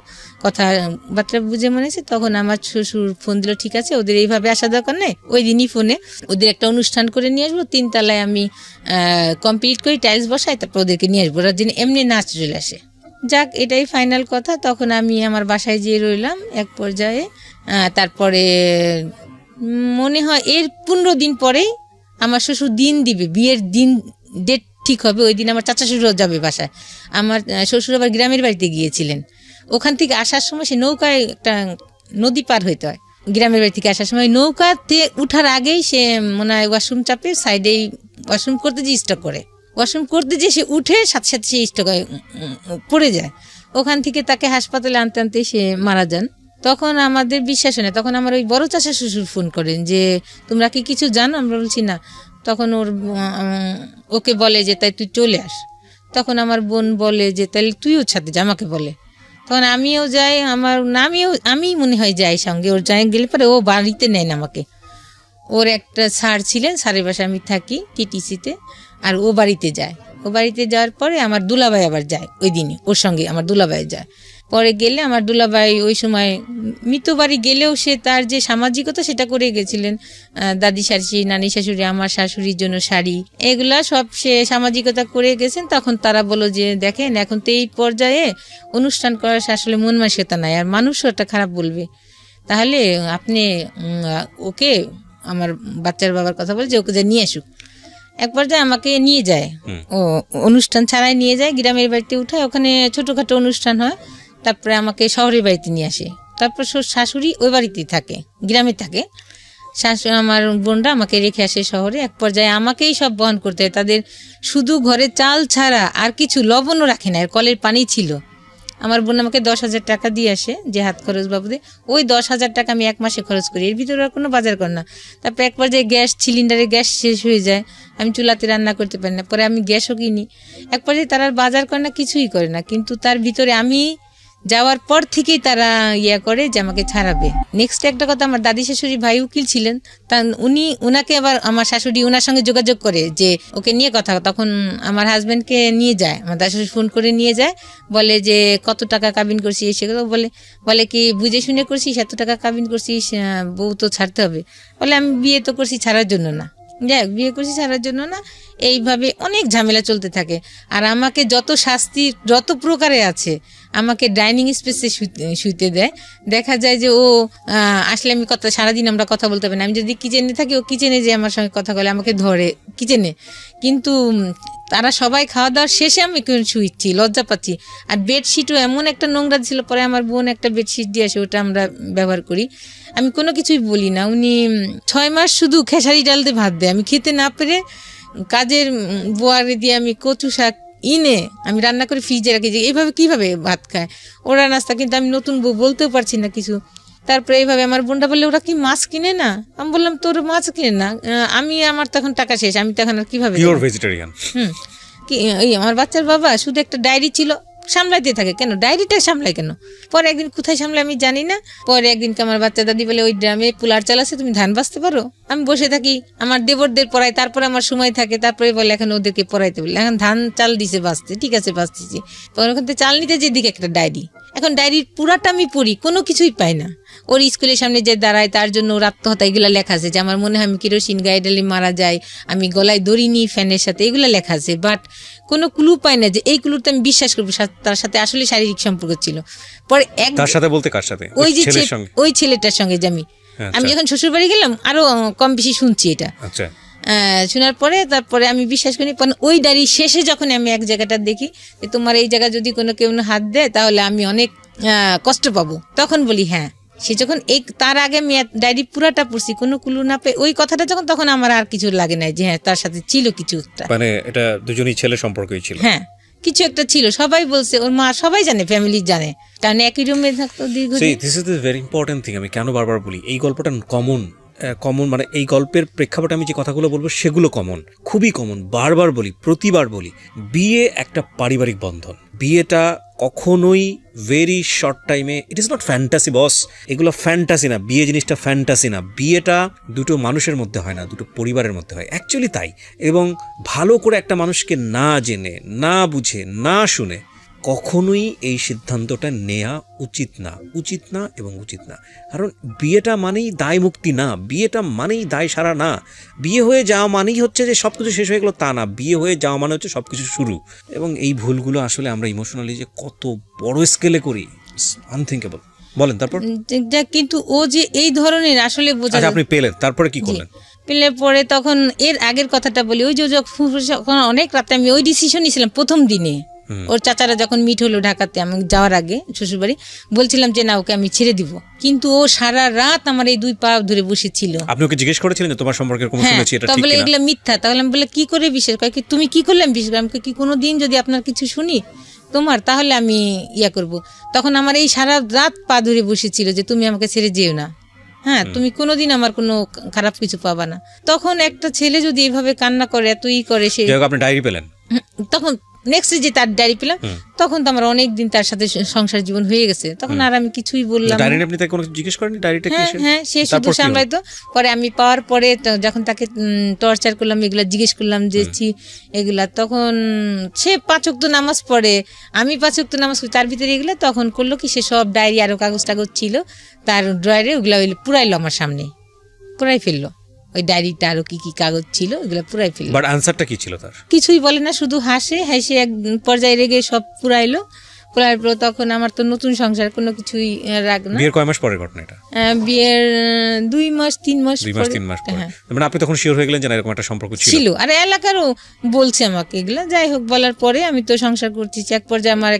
কথাবার্তা বুঝে মনে হচ্ছে। তখন আমার শ্বশুর ফোন দিল, ঠিক আছে ওদের এইভাবে আসা দরকার নেই, ওই দিনই ফোনে ওদের একটা অনুষ্ঠান করে নিয়ে আসবো, 3 তলায় আমি কমপ্লিট করি, টাইলস বসাই, তারপর ওদেরকে নিয়ে আসবো, ওরা যেন এমনি নাচ চলে আসে। যাক, এটাই ফাইনাল কথা। তখন আমি আমার বাসায় যেয়ে রইলাম। এক পর্যায়ে তারপরে মনে হয় এর 15 দিন পরেই আমার শ্বশুর দিন দিবে, বিয়ের দিন ডেট ঠিক হবে, ওই দিন আমার চাচা শ্বশুর যাবে বাসায়। আমার শ্বশুর আবার গ্রামের বাড়িতে গিয়েছিলেন, ওখান থেকে আসার সময় সে নৌকায় একটা নদী পার হইতে হয়, গ্রামের বাড়ি থেকে আসার সময় নৌকাতে উঠার আগেই সে মনে হয় ওয়াশরুম চাপে সাইডেই ওয়াশরুম করতে যে স্টক করে, ওয়াশরুম করতে যে সে উঠে সাথে সাথে সে স্টকে পড়ে যায়। ওখান থেকে তাকে হাসপাতালে আনতে আনতে সে মারা যান। তখন আমাদের বিশ্বাস হয় না, তখন আমার ওই বড় চাচা শ্বশুর ফোন করেন যে তোমরা কি কিছু জানো? আমরা বলছি না। তখন ওকে বলে যে তাই তুই চলে আস। তখন আমার বোন বলে যে তাহলে তুই ওর সাথে যা, আমাকে বলে। তখন আমিও যাই, আমি মনে হয় যাই সঙ্গে, ওর যাই গেলে পরে ও বাড়িতে নেন আমাকে। ওর একটা স্যার ছিলেন, স্যারের বাসায় আমি থাকি টিটিসিতে, আর ও বাড়িতে যায়। ও বাড়িতে যাওয়ার পরে আমার দুলাভাই আবার যায় ওই দিনই, ওর সঙ্গে আমার দুলাভাই যায়। পরে গেলে আমার দুলাভাই ওই সময় মৃত বাড়ি গেলেও সে তার যে সামাজিকতা সেটা করে গেছিলেন, দাদি শাশুড়ি, নানি শাশুড়ি, আমার শাশুড়ির জন্য শাড়ি, এগুলা সব সে সামাজিকতা করে গেছেন। তখন তারা বলল যে দেখেন এখন তো এই পর্যায়ে অনুষ্ঠান করার আসলে মন মানসিকতা নাই, আর মানুষও একটা খারাপ বলবে, তাহলে আপনি ওকে, আমার বাচ্চার বাবার কথা বলে যে ওকে যে নিয়ে আসুক। এক পর্যায়ে আমাকে নিয়ে যায়, ও অনুষ্ঠান ছাড়াই নিয়ে যায়, গ্রামের বাড়িতে উঠায়, ওখানে ছোটোখাটো অনুষ্ঠান হয়, তারপরে আমাকে শহরের বাড়িতে নিয়ে আসে। তারপর শাশুড়ি ওই বাড়িতেই থাকে, গ্রামে থাকে। আমার বোনরা আমাকে রেখে আসে শহরে। এক পর্যায়ে আমাকেই সব বহন করতে হয় তাদের, শুধু ঘরে চাল ছাড়া আর কিছু লবণও রাখে না, কলের পানি ছিল। আমার বোন আমাকে 10,000 টাকা দিয়ে আসে যে হাত খরচ বাবদে, ওই 10,000 টাকা আমি 1 মাসে খরচ করি, এর ভিতরে আর কোনো বাজার কর না। তারপর এক পর্যায়ে সিলিন্ডারে গ্যাস শেষ হয়ে যায়, আমি চুলাতে রান্না করতে পারি না, পরে আমি গ্যাসও কিনি। এক পর্যায়ে তারা আর বাজার করে না, কিছুই করে না, কিন্তু তার ভিতরে আমি যাওয়ার পর থেকেই তারা করে যে আমাকে ছাড়াবে। নেক্সট একটা কথা, আমার দাদি শাশুড়ি ভাই উকিল ছিলেন, তা উনাকে আবার আমার শাশুড়ি ওনার সঙ্গে যোগাযোগ করে যে ওকে নিয়ে কথা। তখন আমার হাজব্যান্ডকে নিয়ে যায়, আমার দাদি শাশুড়ি ফোন করে নিয়ে যায়, বলে যে কত টাকা কাবিন করছিস, সেগুলো বলে কি বুঝে শুনে করছিস, এত টাকা কাবিন করছিস, বউ তো ছাড়তে হবে। বলে আমি বিয়ে তো করছি ছাড়ার জন্য না, যাই বিয়ে করছি ছাড়ার জন্য না। এইভাবে অনেক ঝামেলা চলতে থাকে। আর আমাকে যত শাস্তি যত প্রকারে আছে, আমাকে ডাইনিং স্পেসে শুইতে দেয়। দেখা যায় যে ও আসলে আমি সারাদিন আমরা কথা বলতে পারি না, আমি যদি কিচেনে থাকি ও কিচেনে যে আমার সঙ্গে কথা বলে, আমাকে ধরে কিচেনে। কিন্তু তারা সবাই খাওয়া দাওয়ার শেষে আমি শুইছি, লজ্জা পাচ্ছি। আর বেডশিটও এমন একটা নোংরা ছিল, পরে আমার বোন একটা বেডশিট দিয়ে আসে, ওটা আমরা ব্যবহার করি। আমি কোনো কিছুই বলি না। উনি 6 মাস শুধু খেসারি ডাল দিয়ে ভাত দেয়, আমি খেতে না পেরে কাজের বোয়ারে দিয়ে আমি কচু শাক আমি রান্না করে ফ্রিজে রাখি, যে এইভাবে কীভাবে ভাত খায় ওরা নাস্তা, কিন্তু আমি নতুন বউ বলতেও পারছি না কিছু। তারপরে এইভাবে আমার বোনটা বললে ওরা কি মাছ কিনে না? আমি বললাম তোর মাছ কিনে না, আমার তখন টাকা শেষ, আমি তখন আর কীভাবে পিওর ভেজিটেরিয়ান। কি আমার বাচ্চার বাবা শুধু একটা ডায়েরি ছিল, সামলাইতে থাকে, কেন ডায়েরিটা সামলায় কেন? পরে একদিন কোথায় সামলায় আমি জানি না, পরে একদিনকে আমার বাচ্চা দাদি বলে ওই ড্রামে পুলার চাল আছে, তুমি ধান বাঁচতে পারো? আমি বসে থাকি, আমার দেবরদের পড়াই, তারপরে আমার সময় থাকে, তারপরে বলে এখন ওদেরকে পড়াইতে বলে, এখন ধান চাল দিছে বাঁচতে, ঠিক আছে বাঁচতেছি। পরে ওখান থেকে চাল নিতে যেদিকে একটা ডায়েরি, এখন ডায়েরির পুরাটা আমি পড়ি, কোনো কিছুই পাই না। ওর স্কুলের সামনে যে দাঁড়ায় তার জন্য ওর আত্মহত্যা এগুলো লেখা আছে, যে আমার মনে হয় আমি কেরোসিন গায়ে ডালে মারা যাই, আমি গলায় দড়ি নিই ফ্যানের সাথে, এগুলো লেখা আছে। বাট কোনো ক্লু পাই না যে এই ক্লুতে আমি বিশ্বাস করবো তার সাথে আসলে শারীরিক সম্পর্ক ছিল। পরে তার সাথে বলতে কার সাথে? ওই যে ছেলের সঙ্গে? ওই ছেলেটার সঙ্গে যে আমি যখন শ্বশুর বাড়ি গেলাম আরো কম বেশি শুনছি এটা। আচ্ছা, শোনার পরে তারপরে আমি বিশ্বাস করি, ওই ডায়েরি শেষে যখন আমি এক জায়গাটা দেখি যে তোমার এই জায়গা যদি কোনো কেউ হাত দেয় তাহলে আমি অনেক কষ্ট পাবো, তখন বলি হ্যাঁ। সে যখন তার আগে আমি ডায়েরি পুরাটা পড়ছি, কোনো কুলু না পেয়ে ওই কথাটা যখন, তখন আমার আর কিছু লাগে না যে হ্যাঁ তার সাথে ছিল কিছু একটা, মানে এটা দুজনই ছেলে সম্পর্কই ছিল। হ্যাঁ কিছু একটা ছিল, সবাই বলছে, ওর মা সবাই জানে, ফ্যামিলি জানে, কারণ একই রুমে থাকতো দীর্ঘদিন। This is the very important thing. আমি কেন বারবার বলি এই গল্পটা কমন, মানে এই গল্পের প্রেক্ষাপটে আমি যে কথাগুলো বলবো সেগুলো কমন, খুবই কমন। বারবার বলি, প্রতিবার বলি, বিয়ে একটা পারিবারিক বন্ধন। বিয়েটা কখনোই ভেরি শর্ট টাইমে, ইট ইজ নট ফ্যান্টাসি বস, এগুলো ফ্যান্টাসি না, বিয়ে জিনিসটা ফ্যান্টাসি না। বিয়েটা দুটো মানুষের মধ্যে হয় না, দুটো পরিবারের মধ্যে হয়, অ্যাকচুয়ালি তাই। এবং ভালো করে একটা মানুষকে না জেনে, না বুঝে, না শুনে কখনোই এই সিদ্ধান্তটা নেওয়া উচিত না এবং উচিত না। কারণ বিয়েটা মানেই দায় মুক্তি না, বিয়েটা মানেই দায় সারা না। বিয়ে হয়ে যাওয়া মানেই হচ্ছে যে সব কিছু শেষ হয়ে গেলো তা না, বিয়ে হয়ে যাওয়া মানে হচ্ছে সব কিছু শুরু। এবং এই ভুলগুলো আসলে আমরা ইমোশনালি যে কত বড় স্কেলে করি, আনথিঙ্কেবল। বলেন তারপর। কিন্তু ও যে এই ধরনের আসলে বোঝা। আপনি পেলেন, তারপরে কি করলেন? পেলে পরে তখন এর আগের কথাটা বলি, ওই যে যখন অনেক রাতে আমি ওই ডিসিশন নিয়েছিলাম প্রথম দিনে, ওর চাচারা যখন মিট হলো ঢাকাতে, আমি যাওয়ার আগে শ্বশুরবাড়ি, বলছিলাম যে না ওকে আমি ছেড়ে দিব, কিন্তু ও সারা রাত আমার এই দুই পা ধরে বসেছিল। আপনি ওকে জিজ্ঞেস করেছিলেন যে তোমার সম্পর্কে কোনো শুনেছি এটা ঠিক কিনা? এগুলো মিথ্যা। তাহলে আমি বলে কি করে বিশ্বাস করি, তুমি কি করলে আমি বিশ্বাস করি? আমি কি কোনো দিন যদি আপনার কিছু শুনি তোমার, তাহলে আমি করব। তখন আমার এই সারা রাত পা ধরে বসেছিল যে তুমি আমাকে ছেড়ে যেও না, হ্যাঁ তুমি কোনোদিন আমার কোনো খারাপ কিছু পাবা না। তখন একটা ছেলে যদি এইভাবে কান্না করে, এত করে, সে আপনি ডায়েরি পেলেন, তখন নেক্সট যে তার ডায়েরি পেলাম, তখন তো আমার অনেক দিন তার সাথে সংসার জীবন হয়ে গেছে, তখন আর আমি কিছুই বললাম না। আপনি তাকে কোনো জিজ্ঞেস করেননি ডায়েরিটা কি? হ্যাঁ সে শুধু সামলাইতো। পরে আমি পাওয়ার পরে যখন তাকে টর্চার করলাম, এগুলা জিজ্ঞেস করলাম যে এগুলা, তখন সে 5 ওয়াক্ত নামাজ পড়ে, আমি 5 ওয়াক্ত নামাজ পড়ি, তার ভিতরে এগুলা তখন করলো কি, সে সব ডায়েরি আরো কাগজ টাগজ ছিল তার ড্রয়ারে, ওগুলা পুরাইলো আমার সামনে, পুরাই ফেললো ওই ডায়েরিটা, আরো কি কি কাগজ ছিল ওগুলো পুরাই ফেললো। বাট আনসারটা কি ছিল তার? কিছুই বলে না, শুধু হাসে এক পর্যায়ে রেগে সব পুরাইলো। পুরার পর তখন আমার তো নতুন সংসার, কোনো কিছুই রাগ না। বিয়ের কয় মাস পরের ঘটনা এটা? বিয়ের 2 মাস 3 মাস পরে। মানে আপনি তখন শিওর হয়ে গেলেন যে এরকম একটা সম্পর্ক ছিল? আর এলাকারও বলছে আমাকে এগুলা। যাই হোক, বলার পরে আমি তো সংসার করছি। এক পর্যায়ে আমার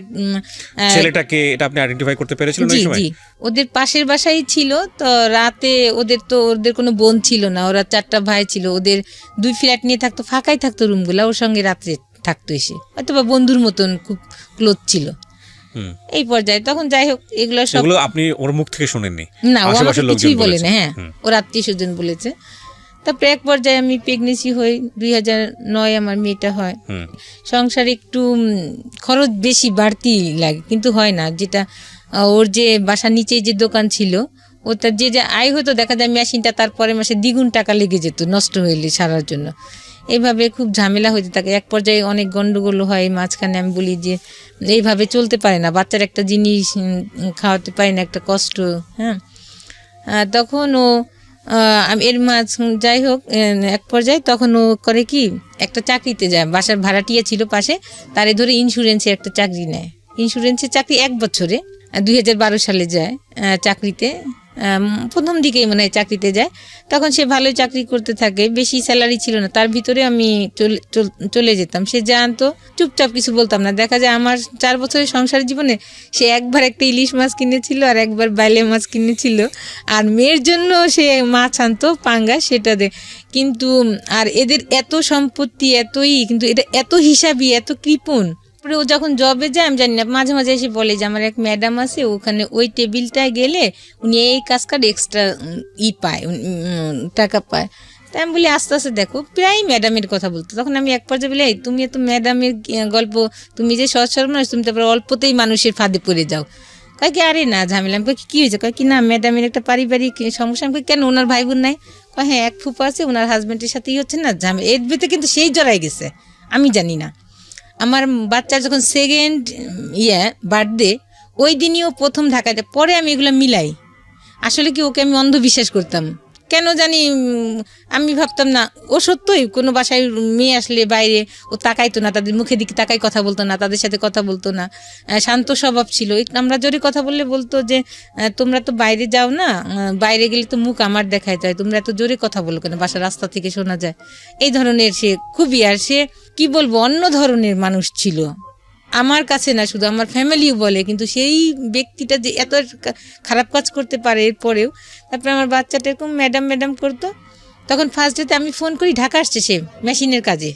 ছেলেটাকে এটা আপনি আইডেন্টিফাই করতে পেরেছিলেন ওই সময়? জি, ওদের পাশের বাসায় ছিল। তো রাতে ওদের কোনো বোন ছিল না, ওরা 4টা ভাই ছিল, ওদের 2 ফ্ল্যাট নিয়ে থাকতো, ফাঁকাই থাকতো রুমগুলা, ওর সঙ্গে রাত্রে থাকতো এসে, হয়তো বা বন্ধুর মতন খুব ক্লোজ ছিল এই পর্যায়ে। তখন যাই হোক, এগুলো সব আপনি ওর মুখ থেকে শুনেননি? না, ও আমাকে কিছুই বলে না। হ্যাঁ, ওর আত্মীয়স্বজন বলেছে। তারপরে এক পর্যায়ে আমি প্রেগনেন্সি হই, 2009 আমার মেয়েটা হয়। সংসার একটু খরচ বেশি বাড়তি লাগে, কিন্তু হয় না। যেটা ওর যে বাসার নিচে যে দোকান ছিল, ওটার যে আয় হতো, দেখা যায় মেশিনটা তারপরে মাসে দ্বিগুণ টাকা লেগে যেত নষ্ট হইলে সারার জন্য। এইভাবে খুব ঝামেলা হইতে থাকে। এক পর্যায়ে অনেক গন্ডগোল হয় মাঝখানে। আমি বলি যে এইভাবে চলতে পারে না, বাচ্চার একটা জিনিস খাওয়াতে পারি না, একটা কষ্ট। হ্যাঁ, তখন ও এর মাঝ যাই হোক এক পর্যায়ে তখন ও করে কি, একটা চাকরিতে যায়, বাসার ভাড়াটিয়া ছিল পাশে, তারে ধরে ইন্স্যুরেন্সের একটা চাকরি নেয়। ইন্স্যুরেন্সের চাকরি 1 বছরে, 2012 সালে যায় চাকরিতে। প্রথম দিকেই মনে হয় চাকরিতে যায়। তখন সে ভালোই চাকরি করতে থাকে, বেশি স্যালারি ছিল না, তার ভিতরে আমি চলে যেতাম। সে জানতো, চুপচাপ কিছু বলতাম না। দেখা যায় আমার 4 বছরের সংসার জীবনে সে একবার একটা ইলিশ মাছ কিনেছিল, আর একবার বাইলে মাছ কিনেছিল, আর মেয়ের জন্য সে মাছ আনতো পাঙ্গা, সেটা দে। কিন্তু আর এদের এত সম্পত্তি, এতই, কিন্তু এটা এত হিসাবি, এত কৃপণ। ও যখন জবে যায়, আমি জানি না, মাঝে মাঝে এসে বলে যে আমার এক ম্যাডাম আছে, ওখানে ওই টেবিলটায় গেলে উনি এই কাজ কার এক্সট্রা পায়, টাকা পায়। তাই আমি বলি আস্তে আস্তে দেখো, প্রায় ম্যাডামের কথা বলতো। তখন আমি এক পর্যায়ে বলি, এই তুমি এত ম্যাডামের গল্প, তুমি যে সহজ সরল মানুষ, তুমি তারপরে অল্পতেই মানুষের ফাঁদে পড়ে যাও। কয় কি আরে না ঝামেলা। আমি কী হয়েছে? কয় কি না ম্যাডামের একটা পারিবারিক সমস্যা। আমি কেন, ওনার ভাই বোন নাই? কয় হ্যাঁ, এক ফুপা আছে, ওনার হাজব্যান্ডের সাথেই হচ্ছে না ঝামেলা। এর ভিতরে কিন্তু সেই জড়াই গেছে, আমি জানি না। আমার বাচ্চার যখন সেকেন্ড বার্থডে, ওই দিনই ও প্রথম ঢাকাতে। পরে আমি এগুলো মিলাই। আসলে কি ওকে আমি অন্ধবিশ্বাস করতাম, কেন জানি। আমি ভাবতাম না ও সত্যই কোনো বাসায় মেয়ে আসলে বাইরে ও তাকাইতো না, তাদের মুখের দিকে তাকাই কথা বলতো না, তাদের সাথে কথা বলতো না, শান্ত স্বভাব ছিল। আমরা জোরে কথা বললে বলতো যে তোমরা তো বাইরে যাও না, বাইরে গেলে তো মুখ আমার দেখায় যায়, তোমরা এত জোরে কথা বলো কেন, বাসার রাস্তা থেকে শোনা যায়। এই ধরনের সে খুবই, আর সে কি বলবো, অন্য ধরনের মানুষ ছিল। আমার কাছে না, শুধু আমার ফ্যামিলিও বলে, কিন্তু সেই ব্যক্তিটা যে এত খারাপ কাজ করতে পারে এরপরেও। তারপরে আমার বাচ্চাটা এরকম ম্যাডাম ম্যাডাম করতো। তখন ফার্স্ট ডেতে আমি ফোন করি, ঢাকা আসছে সে মেশিনের কাজে,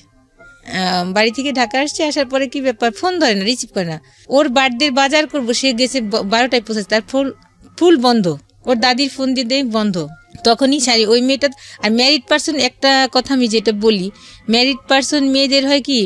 বাড়ি থেকে ঢাকা আসছে। আসার পরে কি ব্যাপার, ফোন ধরে না, রিসিভ করে না। ওর বার্থডের বাজার করবো, সে গেছে 12টায় পৌঁছেছে, তার ফুল বন্ধ। ওর দাদির ফোন দিয়ে দেয় বন্ধ। তখনই সারি ওই মেয়েটা। আর ম্যারিড পার্সন, একটা কথা আমি যেটা বলি, ম্যারিড পার্সন মেয়েদের হয় কি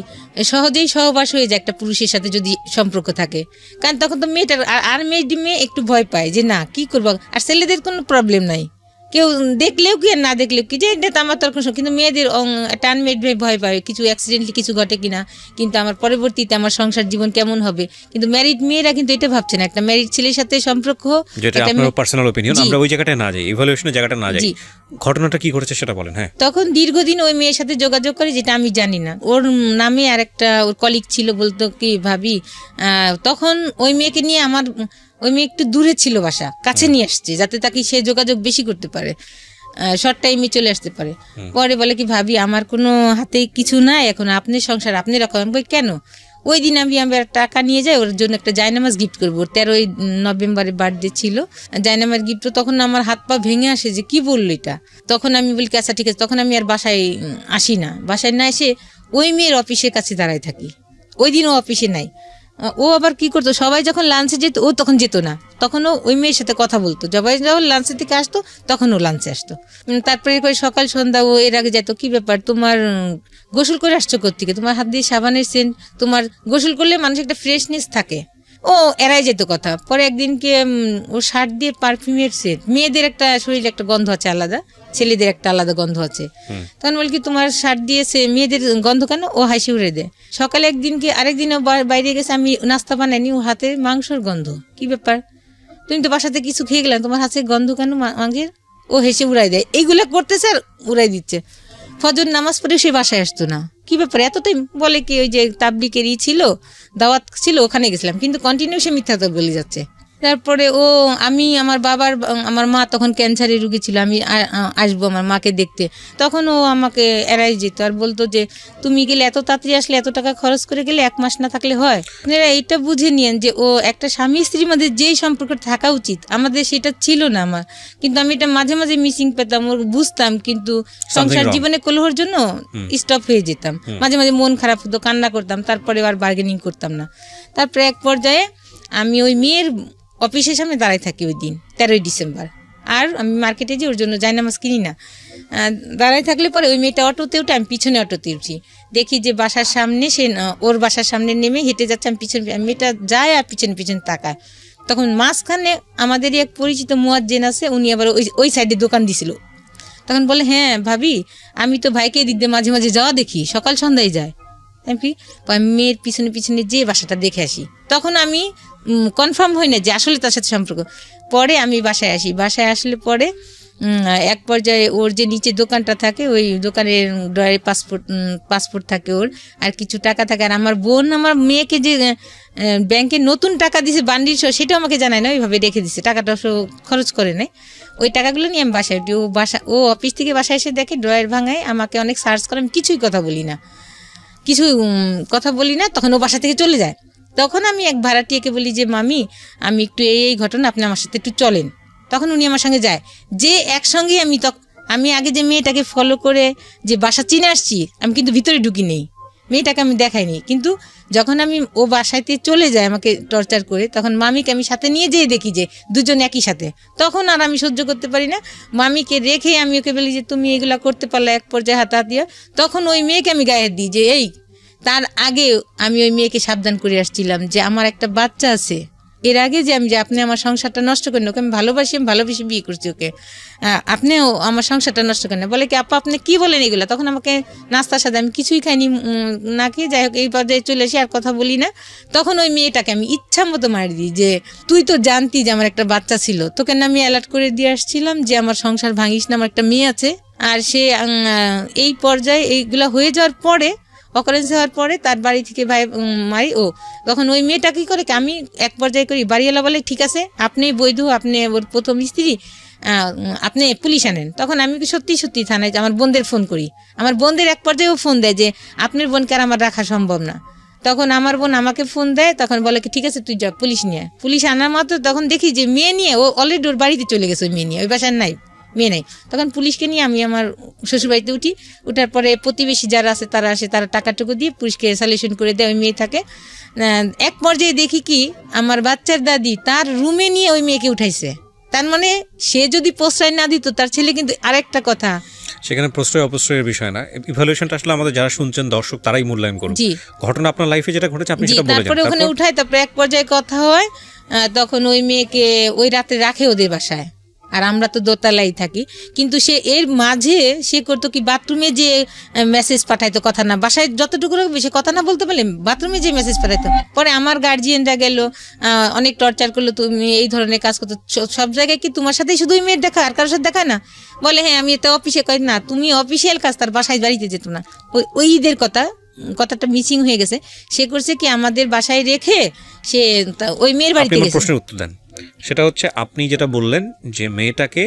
সহজেই সহবাস হয়ে যায় একটা পুরুষের সাথে যদি সম্পর্ক থাকে। কারণ তখন তো মেয়েটার আর মেয়ে একটু ভয় পায় যে না কি করবো। আর ছেলেদের কোনো প্রবলেম নাই, কেউ দেখলেও কি আর না দেখলেও কি, যে এটা তো আমার তর্ক। কিন্তু মেয়েদের একটা আনমেড ভয় পায় কিছু অ্যাক্সিডেন্টলি কিছু ঘটে কিনা, কিন্তু আমার পরবর্তীতে আমার সংসার জীবন কেমন হবে। কিন্তু ম্যারিড মেয়েরা কিন্তু এটা ভাবছে না, একটা ম্যারিড ছেলের সাথে সম্পর্ক। যেটা আপনার পার্সোনাল অপিনিয়ন, আমরা ওই জায়গাটায় না যাই, ইভালুয়েশনের জায়গাটা না যাই। ঘটনাটা কি ঘটেছে সেটা বলেন। হ্যাঁ, তখন দীর্ঘদিন ওই মেয়ের সাথে যোগাযোগ করে, যেটা আমি জানি না। ওর নামে আর একটা ওর কলিগ ছিল, বলতো কি ভাবি, তখন ওই মেয়েকে নিয়ে আমার, ওই মেয়ে একটু দূরে ছিল, বাসা কাছে নিয়ে আসছে যাতে তাকে সে যোগাযোগ বেশি করতে পারে, শর্ট টাইমে চলে আসতে পারে। পরে বলে কি ভাবি, আমার কোনো হাতে কিছু নাই এখন, আপনি সংসার আপনি রাখো। আমি বলি কেন? ওই দিন আমি টাকা নিয়ে যাই, ওর জন্য একটা জায়নামাজ গিফট করবো। 13ই নভেম্বরে বার্থডে ছিল, জায়নামাজ গিফট। তখন আমার হাত পা ভেঙে আসে যে কি বললো এটা। তখন আমি বলি আচ্ছা ঠিক আছে। তখন আমি আর বাসায় আসি না, বাসায় না এসে ওই মেয়ের অফিসের কাছে দাঁড়ায় থাকি। ওই দিন ও অফিসে নাই। ও আবার কি করতো, সবাই যখন লাঞ্চে যেত ও তখন যেত না, তখন ও ওই মেয়ের সাথে কথা বলতো। সবাই যখন লাঞ্চের থেকে আসতো তখন ও লাঞ্চে আসতো। তারপরে করে সকাল সন্ধ্যা ও এর আগে যেত। কি ব্যাপার, তোমার গোসল করে আসছো কোত্থেকে, তোমার হাত দিয়ে সাবানের সেন্ট, তোমার গোসল করলে মানুষের একটা ফ্রেশনেস থাকে। ও এড়াই যেত কথা। পরে একদিনকে ও শার্ট দিয়ে পারফিউমের সেন্ট, মেয়েদের একটা শরীরে একটা গন্ধ আছে আলাদা, ছেলেদের একটা আলাদা গন্ধ আছে। তখন বল কি তোমার শার্ট দিয়েছে মেয়েদের গন্ধ কেন? ও হাসি উড়ে দেয়। সকালে একদিনকে আরেকদিনও বাইরে গেছে, আমি নাস্তা বানাইনি, ও হাতে মাংসর গন্ধ। কি ব্যাপার, তুমি তো বাসাতে কিছু খেয়ে গেলাম, তোমার হাতে গন্ধ কেন মাংসের? ও হেসে উড়াই দেয়। এইগুলো করতেছে আর উড়াই দিচ্ছে। ফজর নামাজ পড়ে সে বাসায় আসতো না। কি ব্যাপার এত টাইম? বলে কি ওই যে তাবলিকেরই ছিল, দাওয়াত ছিল, ওখানে গেছিলাম। কিন্তু কন্টিনিউ সে মিথ্যা তো বলে যাচ্ছে। তারপরে আমি আমার মা তখন ক্যান্সারের রুগী ছিল, আমি আসবো আমার মাকে দেখতে, তখন ও আমাকে এড়াই যেত আর বলতো যে তুমি গেলে এত তাড়াতাড়ি আসলে, এত টাকা খরচ করে গেলে, 1 মাস না থাকলে হয়? আপনারা এইটা বুঝে নিয়েন যে ও একটা স্বামী স্ত্রীর মধ্যে যেই সম্পর্ক থাকা উচিত আমাদের সেটা ছিল না আমার। কিন্তু আমি এটা মাঝে মাঝে মিসিং পেতাম, ওর বুঝতাম, কিন্তু সংসার জীবনে কলহর জন্য স্টপ হয়ে যেতাম। মাঝে মাঝে মন খারাপ হতো, কান্না করতাম, তারপরে আর বার্গেনিং করতাম না। তারপরে এক পর্যায়ে আমি ওই মেয়ের অফিসের সামনে দাঁড়ায় থাকি ওই দিন 13ই ডিসেম্বর। আর আমি মার্কেটে যে ওর জন্য জায়নামাজ কিনি না, দাঁড়ায় থাকলে পরে ওই মেয়েটা অটোতে উঠে, আমি পিছনে অটোতে উঠি। দেখি যে বাসার সামনে সে ওর বাসার সামনে নেমে হেঁটে যাচ্ছে, আমি পিছনে, মেয়েটা যায় আর পিছনে পিছনে তাকায়। তখন মাঝখানে আমাদেরই এক পরিচিত মুয়াজ্জিন আছে, উনি আবার ওই সাইডে দোকান দিছিল। তখন বলে হ্যাঁ ভাবি, আমি তো ভাইকে দিক দিয়ে মাঝে মাঝে যাওয়া দেখি, সকাল সন্ধ্যায় যায়। মেয়ের পিছনে পিছনে যে বাসাটা দেখে আসি। তখন আমি কনফার্ম হই না যে আসলে তার সাথে সম্পর্ক। পরে আমি বাসায় আসি, বাসায় আসলে পরে এক পর্যায়ে ওর যে নিচে দোকানটা থাকে, ওই দোকানের ড্রয়ারে পাসপোর্ট থাকে ওর, আর কিছু টাকা থাকে। আর আমার বোন আমার মেয়েকে যে ব্যাংকে নতুন টাকা দিছে বান্ডিল সহ, সেটাও আমাকে জানায় না, ওইভাবে রেখে দিছে, টাকাটা খরচ করে নেয়। ওই টাকাগুলো নিয়ে আমি বাসায় উঠি। ও অফিস থেকে বাসায় এসে দেখে ড্রয়ার ভাঙায়, আমাকে অনেক সার্চ করে, আমি কিছুই কথা বলি না, তখন ও বাসা থেকে চলে যায়। তখন আমি এক ভাড়াটিয়াকে বলি যে মামি, আমি একটু এই ঘটনা, আপনি আমার সাথে একটু চলেন। তখন উনি আমার সঙ্গে যায়, যে একসঙ্গে আমি আগে যে মেয়েটাকে ফলো করে যে বাসা চিনে আসছি, আমি কিন্তু ভিতরে ঢুকি নেই, মেয়েটাকে আমি দেখাইনি। কিন্তু যখন আমি ও বাসাতে চলে যায় আমাকে টর্চার করে, তখন মামিকে আমি সাথে নিয়ে যেয়ে দেখি যে দুজন একই সাথে, তখন আর আমি সহ্য করতে পারি না। মামিকে রেখে আমি ওকে বলি যে তুমি এগুলা করতে পারলে, এক পর্যায়ে হাতাহাতিয়া। তখন ওই মেয়েকে আমি গায়ে দিই যে এই, তার আগে আমি ওই মেয়েকে সাবধান করে আসছিলাম যে আমার একটা বাচ্চা আছে। এর আগে যে আমি যে আপনি আমার সংসারটা নষ্ট করেন, ওকে আমি ভালোবেসে বিয়ে করছি ওকে, আপনিও আমার সংসারটা নষ্ট করেন। বলে কি আপা আপনি কি বলেন এগুলো? তখন আমাকে নাস্তার সাথে, আমি কিছুই খাইনি না খেয়ে, যাই হোক এই পর্যায়ে চলে এসে আর কথা বলি না। তখন ওই মেয়েটাকে আমি ইচ্ছা মতো মারি দিই যে তুই তো জানতি যে আমার একটা বাচ্চা ছিল, তোকে না আমি অ্যালার্ট করে দিয়ে আসছিলাম যে আমার সংসার ভাঙিস না, আমার একটা মেয়ে আছে। আর সে এই পর্যায়ে এইগুলো হয়ে যাওয়ার পরে, অকারেন্স হওয়ার পরে তার বাড়ি থেকে ভাই মারি। ও তখন ওই মেয়েটা কী করে, আমি এক পর্যায়ে করি, বাড়িওয়ালা বলে ঠিক আছে আপনি বৈধ, আপনি ওর প্রথম স্ত্রী, আপনি পুলিশ আনেন। তখন আমি সত্যি থানায় আমার বোনদের ফোন করি। আমার বোনদের এক পর্যায়েও ফোন দেয় যে আপনার বোনকে আর আমার রাখা সম্ভব না। তখন আমার বোন আমাকে ফোন দেয়, তখন বলে কি ঠিক আছে তুই যা, পুলিশ নিয়ে। পুলিশ আনার মাত্র তখন দেখি যে মেয়ে নিয়ে ও অলরেডি ওর বাড়িতে চলে গেছে, ওই মেয়ে নিয়ে, ওই বাসার নাই, মেয়ে নেই। তখন পুলিশকে নিয়ে আমি আমার শ্বশুরবাড়িতে উঠি। ওঠার পরে প্রতিবেশী যারা আছে তারা আসে, তারা টাকাটুকু দিয়ে পুলিশকে সলিউশন করে দেয়, ওই মেয়ে থাকে। এক পর্যায়ে দেখি কি আমার বাচ্চার দাদি তার রুমে নিয়ে ওই মেয়েকে উঠাইছে। তার মানে সে যদি প্রশ্রয় না দিত, তার ছেলে কিন্তু আরেকটা কথা, সেখানে প্রশ্রয় অপ্রশ্রয়ের বিষয় না, ইভ্যালুয়েশনটা আসলে আমাদের যারা শুনছেন দর্শক তারাই মূল্যায়ন করুন। ঘটনা আপনার লাইফে যেটা ঘটেছে আপনি সেটা বলে যান। তারপরে ওখানে উঠায়, তারপরে এক পর্যায়ে কথা হয়, তখন ওই মেয়েকে ওই রাতে রাখে ওদের বাসায়, আর আমরা তো দোতলায় থাকি। কিন্তু সে এর মাঝে সে করতো কি, বাথরুমে যে মেসেজ পাঠাইতো, কথা না, বাসায় যতটুকু সে কথা না বলতে পারলে বাথরুমে যে মেসেজ পাঠাইতো। পরে আমার গার্জিয়ানরা গেল, অনেক টর্চার করলো, তুমি এই ধরনের কাজ করতো, সব জায়গায় কি তোমার সাথেই শুধুই মেয়ের দেখা, আর কারোর সাথে দেখা না? বলে হ্যাঁ আমি এতে অফিসে, কই না তুমি অফিসিয়াল কাজ, তার বাসায় বাড়িতে যেত না। ওই ঈদের কথাটা মিসিং হয়ে গেছে। সে করছে কি আমাদের বাসায় রেখে সে ওই মেয়ের বাড়িতে গেছে। প্রশ্নের উত্তর দেন। সেটা হচ্ছে আপনি যেটা বললেন যে মেয়েটাকে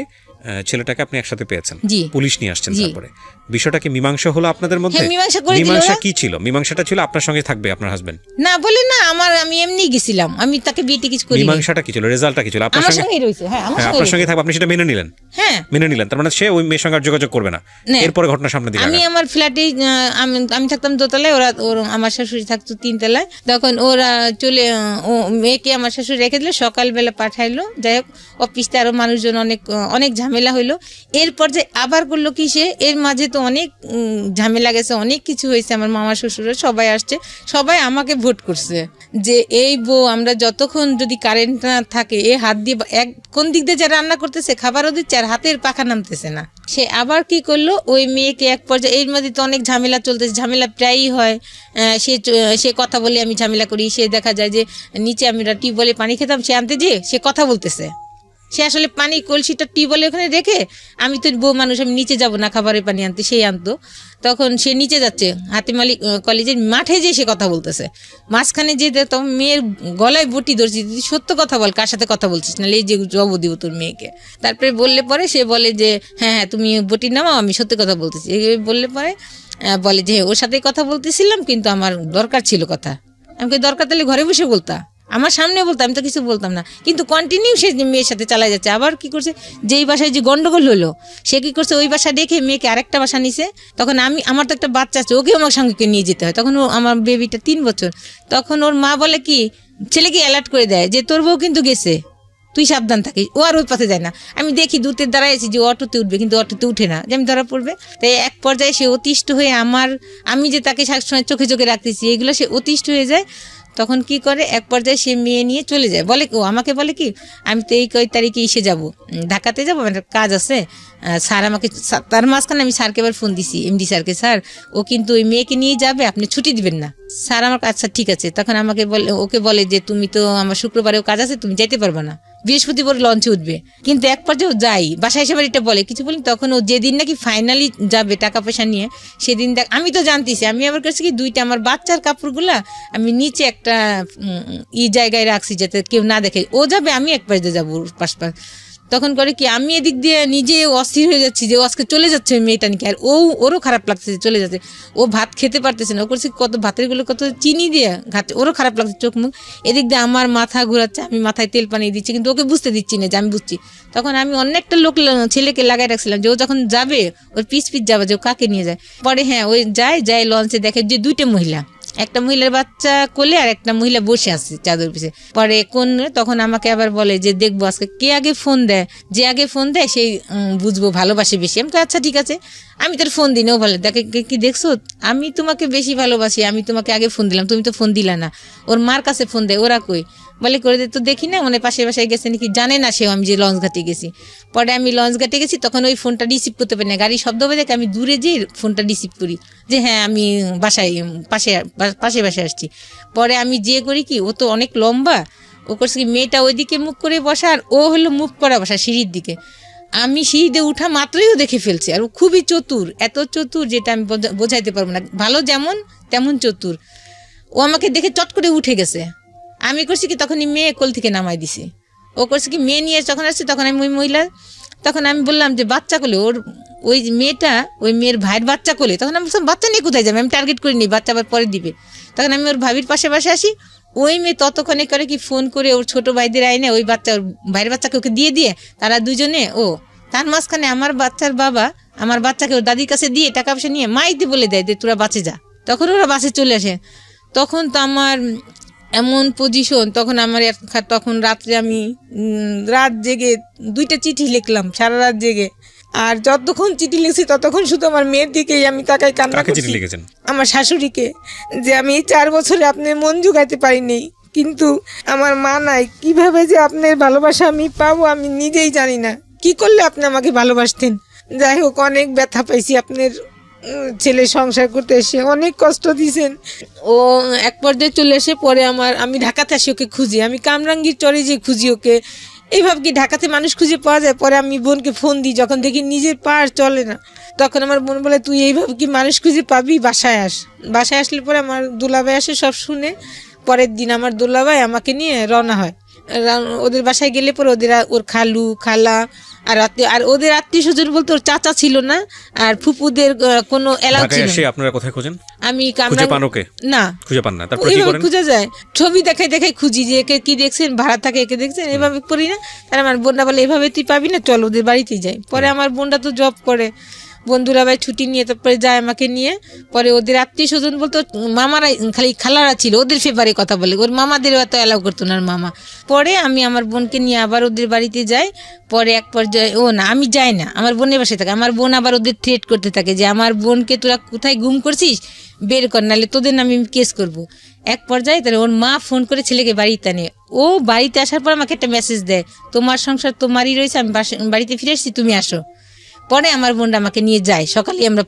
ছেলেটাকে আপনি একসাথে পেয়েছেন, পুলিশ নিয়ে আসছেন, তারপরে বিষয়টা কি মীমাংসা হলো আপনাদের মধ্যে? মীমাংসা কি ছিল? মীমাংসাটা ছিল আপনার সঙ্গে থাকবে আপনার হাজবেন্ড না বলে না, আমি এমনি গেছিলাম, আমি তাকে বিয়ে কিছু করি। মীমাংসাটা কি ছিল, রেজাল্টটা কি ছিল? আপনার সঙ্গে রয়েছে, হ্যাঁ আপনার সঙ্গে থাকবে, আপনি সেটা মেনে নিলেন। হ্যাঁ মেনে নিলেন, তার মানে সে ওই মেয়ের সঙ্গে যোগাযোগ করবে না। এরপরে ঘটনা সামনে দিকে আমি আমার ফ্ল্যাটে, আমি থাকতাম দোতলায়, ওর আমার শাশুড়ি থাকতো তিনতলায়। তখন ওরা চলে, মেয়েকে আমার শাশুড়ি রেখে দিল, সকালবেলা পাঠাইলো। যাই হোক অফিসে আরো মানুষজন অনেক ঝামেলা হইলো। এরপর যে আবার করলো কি, সে এর মাঝে তো অনেক ঝামেলা গেছে, অনেক কিছু হয়েছে, আমার মামা শ্বশুর সবাই আসছে, সবাই আমাকে ভোট করছে যে এই বউ, আমরা যতক্ষণ যদি কারেন্ট না থাকে এ হাত দিয়ে কোন দিক দিয়ে যা রান্না করতেছে, খাবারও দিচ্ছে আর হাতের পাখা নামতেছে না। সে আবার কি করলো, ওই মেয়েকে এক পর্যায়ে, এর মধ্যে তো অনেক ঝামেলা চলতেছে, ঝামেলা প্রায়ই হয়। সে কথা বলে আমি ঝামেলা করি, সে দেখা যায় যে নিচে আমরা টিউবওয়েলে পানি খেতাম, সে আনতে যেয়ে সে কথা বলতেছে, সে আসলে পানি কলসিটা টিউবওয়েলে ওখানে রেখে, আমি তো বউ মানুষ, আমি নিচে যাব না খাবারের পানি আনতে, সেই আনতো। তখন সে নিচে যাচ্ছে, হাতিম আলী কলেজের মাঠে যেয়ে সে কথা বলতেছে, মাঝখানে যে তখন মেয়ের গলায় বটি ধরছি, সত্য কথা বল, কার সাথে কথা বলছিস, না এই যে জব দিব তোর মেয়েকে। তারপরে বললে পরে সে বলে যে হ্যাঁ তুমি বটি নামাও, আমি সত্যি কথা বলতেছি। বললে পরে বলে যে ওর সাথে কথা বলতেছিলাম, কিন্তু আমার দরকার ছিল কথা। আমাকে দরকার তাহলে ঘরে বসে বলতা, আমার সামনে বলতাম, আমি তো কিছু বলতাম না। কিন্তু কন্টিনিউ সে মেয়ের সাথে চালাই যাচ্ছে। আবার কি করছে, যেই বাসায় যে গন্ডগোল হলো, সে কি করছে, ওই বাসা দেখে মেয়েকে আরেকটা বাসা নিছে। তখন আমার তো একটা বাচ্চা আছে, ওকে আমার সঙ্গে নিয়ে যেতে হয়। তখন আমার বেবিটা 3 বছর। তখন ওর মা বলে কি, ছেলেকে অ্যালার্ট করে দেয় যে তোর বউ কিন্তু গেছে, তুই সাবধান থাকিস। ও আর ওই পথে যায় না। আমি দেখি দূতের দাঁড়াইছি যে অটোতে উঠবে, কিন্তু অটোতে উঠে না, যে আমি ধরা পড়বে। তাই এক পর্যায়ে সে অতিষ্ঠ হয়ে আমি যে তাকে সবসময় চোখে চোখে রাখতেছি, এগুলো সে অতিষ্ঠ হয়ে যায়। তখন কি করে, এক পর্যায়ে সে মেয়ে নিয়ে চলে যায়। বলে আমাকে বলে কি, আমি তো এই কয় তারিখে এসে যাব, ঢাকাতে যাবো, আমার কাজ আছে। স্যার আমাকে, তার মাঝখানে আমি স্যারকে এবার ফোন দিছি, এমডি স্যারকে, স্যার ও কিন্তু ওই মেয়েকে নিয়ে যাবে, আপনি ছুটি দিবেন না। স্যার আমার আচ্ছা ঠিক আছে। তখন ওকে বলে যে তুমি তো আমার শুক্রবারেও কাজ আছে, তুমি যেতে পারবে না, বৃহস্পতিবার লঞ্চে উঠবে। কিন্তু এক পর্যায়ে যাই, বাসায় এসে এটা বলে কিছু বলি। তখন ও যেদিন নাকি ফাইনালি যাবে টাকা পয়সা নিয়ে, সেদিন আমি তো জানতেছি, আমি আবার করছি কি, 2টা আমার বাচ্চার কাপড়গুলা আমি নিচে একটা জায়গায় রাখছি যাতে কেউ না দেখে। ও যাবে, আমি এক পাশে যাবো পাশ। তখন করে কি আমি এদিক দিয়ে নিজে অস্থির হয়ে যাচ্ছি যে ও আজকে চলে যাচ্ছে ওই মেয়েটা নাকি, আর ওরও খারাপ লাগছে যে চলে যাচ্ছে, ও ভাত খেতে পারতেছে না, ও করছে কত ভাতের গুলো কত চিনি দিয়ে ঘাটছে, ওরও খারাপ লাগছে চোখ মুখ। এদিক দিয়ে আমার মাথা ঘুরাচ্ছে, আমি মাথায় তেল পানি দিচ্ছি, কিন্তু ওকে বুঝতে দিচ্ছি না যে আমি বুঝছি। তখন আমি অন্য একটা ছেলেকে লাগাই রাখছিলাম যে ও যখন যাবে ওর পিছ যাবে যে ও কাকে নিয়ে যায়। পরে হ্যাঁ ওই যায় লঞ্চে দেখে যে 2টা মহিলা, একটা মহিলার বাচ্চা কোলে আর একটা মহিলা বসে আছে চাদর পিছে। পরে কোন তখন আমাকে আবার বলে যে দেখবো আজকে কে আগে ফোন দেয়, যে আগে ফোন দেয় সেই বুঝবো ভালোবাসে বেশি। আমি আচ্ছা ঠিক আছে, আমি তোর ফোন দিই না। ও বলে দেখে কি দেখছো, আমি তোমাকে বেশি ভালোবাসি, আমি তোমাকে আগে ফোন দিলাম, তুমি তো ফোন দিলা না। ওর মার কাছে ফোন দেয়, ওরা কই বলে করে দে তো দেখি না, মানে পাশে বাসায় গেছে নাকি জানে না সেও আমি যে লঞ্চ ঘাটে গেছি। পরে আমি লঞ্চ ঘাটে গেছি, তখন ওই ফোনটা রিসিভ করতে পারি না, গাড়ি শব্দ হয়ে দেখে আমি দূরে যেয়ে ফোনটা রিসিভ করি যে হ্যাঁ আমি বাসায় পাশে বাসায় আসছি। পরে আমি যে করি কি, ও তো অনেক লম্বা, ও করছে কি মেয়েটা ওইদিকে মুখ করে বসা আর ও হলো মুখ করা বসা সিঁড়ির দিকে। আমি সিঁড়িতে উঠা মাত্রই ও দেখে ফেলছে, আর ও খুবই চতুর, এত চতুর যেটা আমি বোঝাইতে পারবো না, ভালো যেমন তেমন চতুর। ও আমাকে দেখে চট করে উঠে গেছে। আমি করছি কি তখনই মেয়ে কোল থেকে নামাই দিছি। ও করছে কি মেয়ে নিয়ে যখন আসছে তখন আমি ওই মহিলা, তখন আমি বললাম যে বাচ্চা কোলে, ওর ওই মেয়েটা ওই মেয়ের ভাইয়ের বাচ্চা কোলে। তখন আমি বললাম বাচ্চা নিয়ে কোথায় যাবে, আমি টার্গেট করিনি, বাচ্চা আবার পরে দিবে। তখন আমি ওর ভাবির পাশে আসি, ওই মেয়ে ততক্ষণে করে কি ফোন করে ওর ছোট ভাইদের আইনে ওই বাচ্চা ওর ভাইয়ের বাচ্চাকে ওকে দিয়ে তারা দুজনে তার মাঝখানে আমার বাচ্চার বাবা আমার বাচ্চাকে ওর দাদির কাছে দিয়ে টাকা পয়সা নিয়ে মাইতে বলে দেয় যে তোরা বাঁচে যা। তখন ওরা বাসে চলে আসে। তখন তো আমার এমন পজিশন, তখন আমার তখন রাত্রে আমি রাত জেগে 2টা চিঠি লিখলাম, সারা রাত জেগে। আর যতক্ষণ চিঠি লিখছি ততক্ষণ শুধু আমার মেয়ের দিকেই আমি তাকাই কান্না করছি। আমার শাশুড়িকে, যে আমি 4 বছরে আপনার মন জোগাইতে পারিনি, কিন্তু আমার মা নাই, কিভাবে যে আপনার ভালোবাসা আমি পাবো আমি নিজেই জানি না, কি করলে আপনি আমাকে ভালোবাসতেন। যাই হোক, অনেক ব্যথা পাইছি, আপনার ছেলে সংসার করতে এসে অনেক কষ্ট দিয়েছেন। ও এক পর্যায়ে চলে এসে পরে আমি ঢাকাতে আসি ওকে খুঁজি, আমি কামরাঙ্গীর চরে যে খুঁজি ওকে, এইভাবে কি ঢাকাতে মানুষ খুঁজে পাওয়া যায়। পরে আমি বোনকে ফোন দিই, যখন দেখি নিজের পা আর চলে না, তখন আমার বোন বলে তুই এইভাবে কি মানুষ খুঁজে পাবি, বাসায় আস। বাসায় আসলে পরে আমার দুলাভাই আসে, সব শুনে পরের দিন আমার দুলাভাই আমাকে নিয়ে রওনা হয়। ওদের বাসায় গেলে পরে ওর খালু খালা আর ওদের আত্মীয় স্বজন বলতে ওর চাচা ছিল না, আর ফুপুদের কোনো এলাও ছিল না। আপনারা কোথায় খোঁজেন? আমি না খুঁজে পান না, তারপর কি করেন? খুঁজে যায়, ছবি দেখাই খুঁজি যে একে কি দেখছেন, ভাড়া থাকে একে দেখছেন, এভাবে করি না। তার আমার বোনটা বলে এভাবে তুই পাবি না, চল ওদের বাড়িতেই যাই। পরে আমার বোনটা তো জব করে, বন্ধুরা ভাই ছুটি নিয়ে তারপরে যায় আমাকে নিয়ে। পরে ওদের আত্মীয় স্বজন বলতো মামারা, খালি খালারা ছিল, ওদের ফেভারে কথা বলে, ওর মামাদের এত অ্যালাউ করতো না মামা। পরে আমি আমার বোনকে নিয়ে আবার ওদের বাড়িতে যাই। পরে এক পর্যায়ে আমি যাই না, আমার বোনের বাসায় থাকে। আমার বোন আবার ওদের থ্রেট করতে থাকে যে আমার বোনকে তোরা কোথায় গুম করছিস, বের কর, নাহলে তোদের নামে আমি কেস করবো। এক পর্যায়ে তাহলে ওর মা ফোন করে ছেলেকে বাড়িতে আনে। ও বাড়িতে আসার পর আমাকে একটা মেসেজ দেয়, তোমার সংসার তোমারই রয়েছে, আমি বাড়িতে ফিরে আসছি, তুমি আসো। পরে আমার বোনটা আমাকে নিয়ে যায়, সকালে আমরা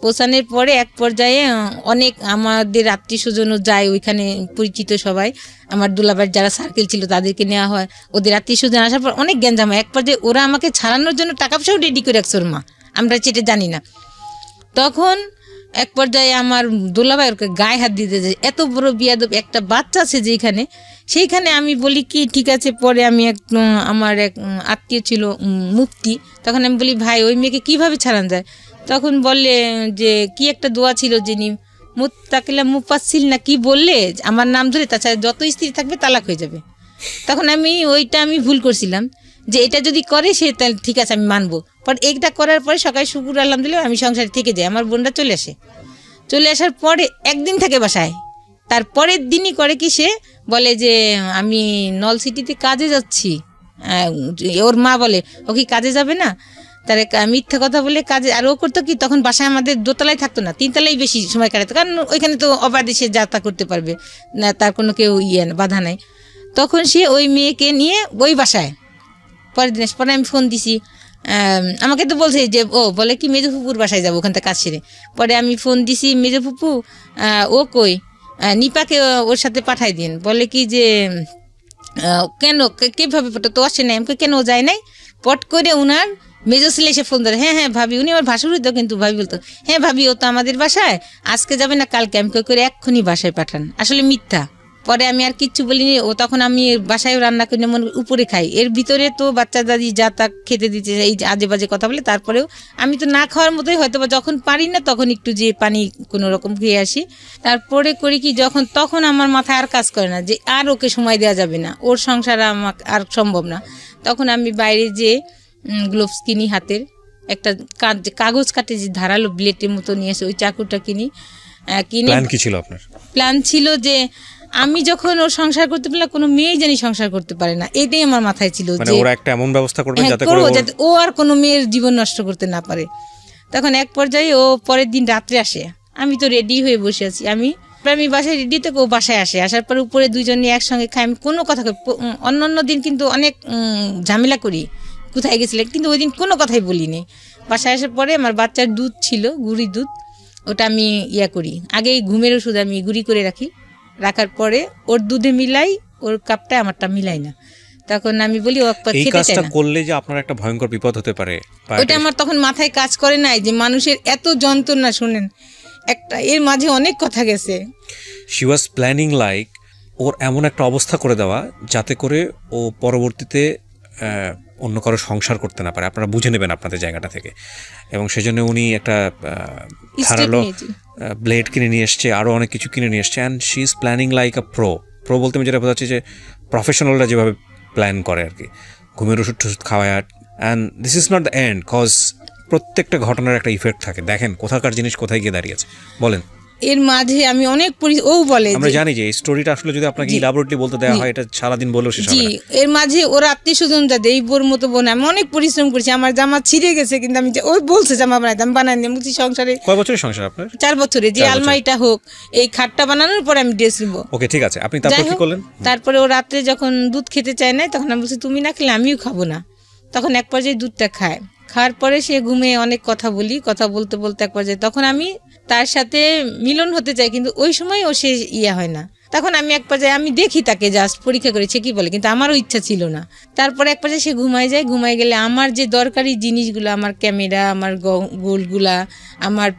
পৌঁছানোর পরে এক পর্যায়ে অনেক আমাদের আত্মীয় স্বজনও যায় ওইখানে, পরিচিত সবাই, আমার দুলাভাইয়ের যারা সার্কেল ছিল তাদেরকে নেওয়া হয়। ওদের আত্মীয় স্বজন আসার পর অনেক গ্যাঞ্জাম হয়। এক পর্যায়ে ওরা আমাকে ছাড়ানোর জন্য টাকা পয়সাও রেডি করে রাখছে ওর মা, আমরা সেটা জানি না। তখন এক পর্যায়ে আমার দুলাভাই ওকে গায়ে হাত দিতে যায়, এত বড় বিয়াদব একটা বাচ্চা আছে যেখানে, সেইখানে আমি বলি কি ঠিক আছে। পরে আমি আমার এক আত্মীয় ছিল মুফতি, তখন আমি বলি ভাই ওই মেয়েকে কীভাবে ছাড়ানো যায়। তখন বললে যে কি একটা দোয়া ছিল, যিনি মুত্তাকিলা মুফাসসিল না কি বললে আমার নাম ধরে, তাছাড়া যত স্ত্রী থাকবে তালাক হয়ে যাবে। তখন আমি ভুল করছিলাম যে এটা যদি করে সে তাহলে ঠিক আছে আমি মানবো। পর এইটা করার পরে সকালে শুকুর আলহামদুলিল্লাহ আমি সংসারে থেকে যাই। আমার বোনটা চলে আসার পরে একদিন থাকে বাসায়, তারপরের দিনই করে কি সে বলে যে আমি নল সিটিতে কাজে যাচ্ছি। ওর মা বলে ও কি কাজে যাবে না, তার মিথ্যা কথা বলে কাজে। আর ও করতো কি, তখন বাসায় আমাদের দোতলায় থাকতো না, 3তলায় বেশি সময় কাটাতো, কারণ ওইখানে তো অবাধে সে যাত্রা করতে পারবে না, তার কোনো কেউ বাধা নাই। তখন সে ওই মেয়েকে নিয়ে ওই বাসায় পরের দিন পরে আমি ফোন দিছি, আমাকে তো বলছে যে বলে কি মেজো ফুপুর বাসায় যাবো ওখান থেকে কাজ সেরে। পরে আমি ফোন দিছি, মেজো ফুপু ও কই, নিপাকে ওর সাথে পাঠাই দিন। বলে কি যে কেন কীভাবে তো আসে নাই, আমাকে কেন যায় নাই। পট করে উনার মেজো ছেলে এসে ফোন ধরে, হ্যাঁ ভাবি, উনি আমার ভাসুর হইতো, কিন্তু ভাবি বলতো হ্যাঁ ভাবি ও তো আমাদের বাসায় আজকে যাবে না কালকে। আমি করে এক্ষুনি বাসায় পাঠান, আসলে মিথ্যা। পরে আমি আর কিচ্ছু বলিনি। ও তখন আমি বাসায় রান্না করে মনে উপরে খাই, এর ভিতরে তো বাচ্চা দাদি যা তা খেতে দিতে এই যে আজে বাজে কথা বলে। তারপরেও আমি তো না খাওয়ার মতোই, হয়তো বা যখন পারি না তখন একটু যে পানি কোনো রকম খেয়ে আসি। তারপরে করি কি, যখন তখন আমার মাথায় আর কাজ করে না যে আর ওকে সময় দেওয়া যাবে না, ওর সংসার আমাকে আর সম্ভব না। তখন আমি বাইরে যে গ্লোভস কিনি হাতের, একটা কাগজ কাটে যে ধারালো ব্লেডের মতো নিয়ে আসে, ওই চাকুটা কিনি। কিনে প্ল্যান কি ছিল আপনার? প্ল্যান ছিল যে আমি যখন ওর সংসার করতে পারলাম, কোনো মেয়েই জানি সংসার করতে পারে না, এটাই আমার মাথায় ছিল মানে যে ওরা একটা এমন ব্যবস্থা করবে হ্যাঁ, যাতে করবো, করে যাতে ও আর কোনো মেয়ের জীবন নষ্ট করতে না পারে। তখন এক পর্যায়ে ও পরের দিন রাত্রে আসে, আমি তো রেডি হয়ে বসে আছি, আমি বাসায় রেডি থেকে ও বাসায় আসে, আসার পরে উপরে দুজনে একসঙ্গে খাই। আমি কোনো কথা অন্য দিন কিন্তু অনেক ঝামেলা করি কোথায় গেছিলে, কিন্তু ওই দিন কোনো কথাই বলিনি। বাসায় আসার পরে আমার বাচ্চার দুধ ছিল, গুঁড়ি দুধ, ওটা আমি করি, আগেই ঘুমের ওষুধ আমি গুঁড়ি করে রাখি, রাখার পরে ওর দুধে মিলাই, ওর কাপটা আমারটা মিলাই না। তখন আমি বলি ও এই খেতে চায় কাজটা না। করলে যে আপনার একটা ভয়ঙ্কর বিপদ হতে পারে, ওইটা আমার তখন মাথায় কাজ করে নাই যে মানুষের এত যন্ত্রণা। শুনেন, একটা এর মাঝে অনেক কথা গেছে। শি ওয়াজ প্ল্যানিং লাইক ওর এমন একটা অবস্থা করে দেওয়া যাতে করে ও পরবর্তীতে অন্য কারো সংসার করতে না পারে, আপনারা বুঝে নেবেন আপনাদের জায়গাটা থেকে। এবং সেজন্য উনি একটা ধারালো ব্লেড কিনে নিয়ে এসছে, আরও অনেক কিছু কিনে নিয়ে এসছে। And she is planning like a pro বলতে আমি যেটা বোঝাচ্ছি যে প্রফেশনালরা যেভাবে প্ল্যান করে আর কি, ঘুমের ওষুধ টষুধ খাওয়ায়। And this is not the end, cause প্রত্যেকটা ঘটনার একটা ইফেক্ট থাকে। দেখেন কোথাকার জিনিস কোথায় গিয়ে দাঁড়িয়েছে। বলেন। এর মাঝে আমি অনেক ও বলে, আমরা জানি যে এই স্টোরিটা আসলে যদি আপনাকে ইলাবোরেটলি বলতে দেওয়া হয় এটা সারাদিন বলেও শেষ হবে জি, না। এর মাঝে ওর আত্মীয় স্বজন যাতে এই বোর মতো বোন, আমি অনেক পরিশ্রম করেছি, আমার জামা ছিঁড়ে গেছে কিন্তু আমি ওই বলছে জামা বানাইতে, আমি বানাইনি। আমি বলছি সংসারে কয় বছরের সংসার আপনার? 4 বছরে, যে আলমারিটা হোক, এই খাটটা বানানোর পরে আমি ড্রেস নিবো। ওকে, ঠিক আছে, আপনি তারপর কি করলেন? তারপরে ও রাত্রে যখন দুধ খেতে চায় না, তখন আমি বলছি তুমি না খেলে আমিও খাবো না। তখন এক পর্যায়ে দুধটা খায়, খাওয়ার পরে সে ঘুমে অনেক কথা বলি, কথা বলতে বলতে এক পর্যায়ে তখন আমি তার সাথে মিলন হতে চাই, কিন্তু ওই সময় ও সে হয় না। তখন আমি এক পর্যায়ে আমি দেখি তাকে, জাস্ট পরীক্ষা করেছে কি বলে, কিন্তু আমারও ইচ্ছা ছিল না। তারপরে এক পর্যায়ে সে ঘুমায় যায়, ঘুমায় গেলে আমার যে দরকারি জিনিসগুলো, আমার ক্যামেরা, আমার গোলগুলা, আমার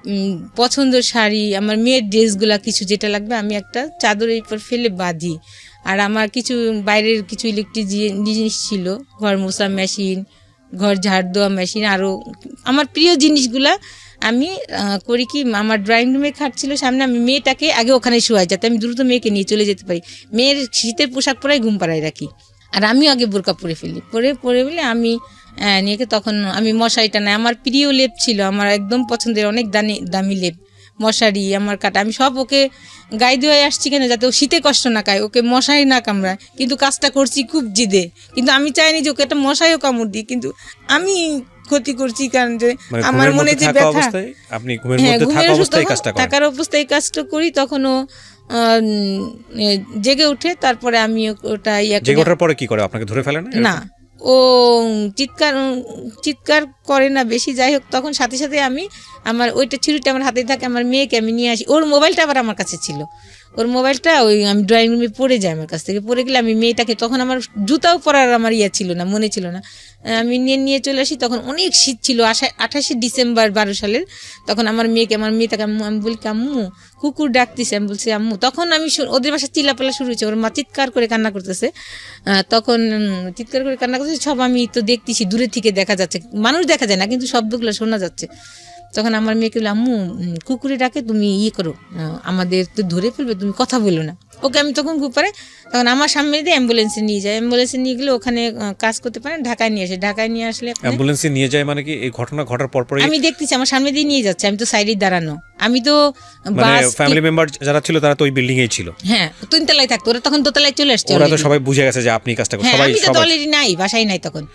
পছন্দের শাড়ি, আমার মেয়ের ড্রেসগুলা, কিছু যেটা লাগবে আমি একটা চাদরের উপর ফেলে বাঁধি। আর আমার কিছু বাইরের কিছু ইলেকট্রিক জিনিস ছিল, ঘর মোছা মেশিন, ঘর ঝাড় দেওয়া মেশিন, আরও আমার প্রিয় জিনিসগুলা আমি করি কি, আমার ড্রয়িং রুমে খাট ছিল সামনে, আমি মেয়েটাকে আগে ওখানে শোয়াই যাতে আমি দ্রুত মেয়েকে নিয়ে চলে যেতে পারি। মেয়ের শীতের পোশাক পরাই ঘুম পাড়ায় রাখি, আর আমিও আগে বোরকা পরে ফেলি, পরে বলে আমি নিয়ে তখন আমি মশারিটা নেই, আমার প্রিয় লেপ ছিল, আমার একদম পছন্দের অনেক দামি লেপ, মশারি, আমার কাটা, আমি সব ওকে গায়ে দিয়ে আসছি কেন, যাতে ও শীতে কষ্ট না খায়, ওকে মশারি না কামড়ায়। কিন্তু কাজটা করছি খুব জিদে, কিন্তু আমি চাইনি যে ওকে একটা মশারিও কামড় দিই, কিন্তু আমি ক্ষতি করছি, কারণ যে আমার মনে যে ব্যথা, আপনি ঘুমের মধ্যে থাকা অবস্থায় কাজটা করেন, থাকার অবস্থায় কাজটা করি, তখন ও জেগে উঠে। তারপরে আমি ওটা জেগে ওঠার পরে কি করে, আপনাকে ধরে ফেলে না, ও চিৎকার করে না বেশি, যাই হোক। তখন সাথে সাথে আমি আমার ওইটা ছুরিটা আমার হাতেই থাকে, আমার মেয়েকে আমি নিয়ে আসি, ওর মোবাইলটা আবার আমার কাছে ছিল, ওর মোবাইলটা ওই আমি ড্রয়িং রুমে পড়ে যায় আমার কাছ থেকে, পড়ে গেলে আমি মেয়েটাকে, তখন আমার জুতাও পরার আমার ছিল না, মনে ছিল না, আমি নিয়ে চলে আসি। তখন অনেক শীত ছিল, 28শে ডিসেম্বর 12 সালের। তখন আমার মেয়েটাকে আমি বলি আম্মু কুকুর ডাকতেছে, আমি বলছি আম্মু। তখন আমি ওদের বাসায় চিল্লাপাল্লা শুরু হয়েছে, ওর মা চিৎকার করে কান্না করতেছে, তখন চিৎকার করে কান্না করতেছে, সব আমি তো দেখতেছি, দূরে থেকে দেখা যাচ্ছে, মানুষ দেখা যায় না কিন্তু শব্দগুলো শোনা যাচ্ছে। তখন আমার মেয়েকে বলে আম্মু কুকুরে ডাকে, তুমি করো, আমাদের তো ধরে ফেলবে, তুমি কথা বলো না। ওকে আমি তখন খুব পারে, তখন আমার সামনে দিয়ে অ্যাম্বুলেন্সে নিয়ে যায়, অ্যাম্বুলেন্সে নিয়ে গেলে ওখানে কাজ করতে পারে, ঢাকায় নিয়ে আসে, ঢাকায় নিয়ে আসলে অ্যাম্বুলেন্সে নিয়ে যায় মানে কি, এই ঘটনা ঘটার পরপরই আমি দেখতেছি আমার সামনে দিয়ে নিয়ে যাচ্ছে, আমি তো সাইডে দাঁড়ানো, আমি তো ফ্যামিলি মেম্বার যারা ছিল তারা তো ওই বিল্ডিং এই ছিল, হ্যাঁ 3 তলায় থাকতো, ওরা তখন 2 তলায় চলে আসছে, ওরা তো সবাই বুঝে গেছে যে আপনি কাজটা করেন, সবাই আমি তো অলরেডি নাই, বাসায় নাই, তখন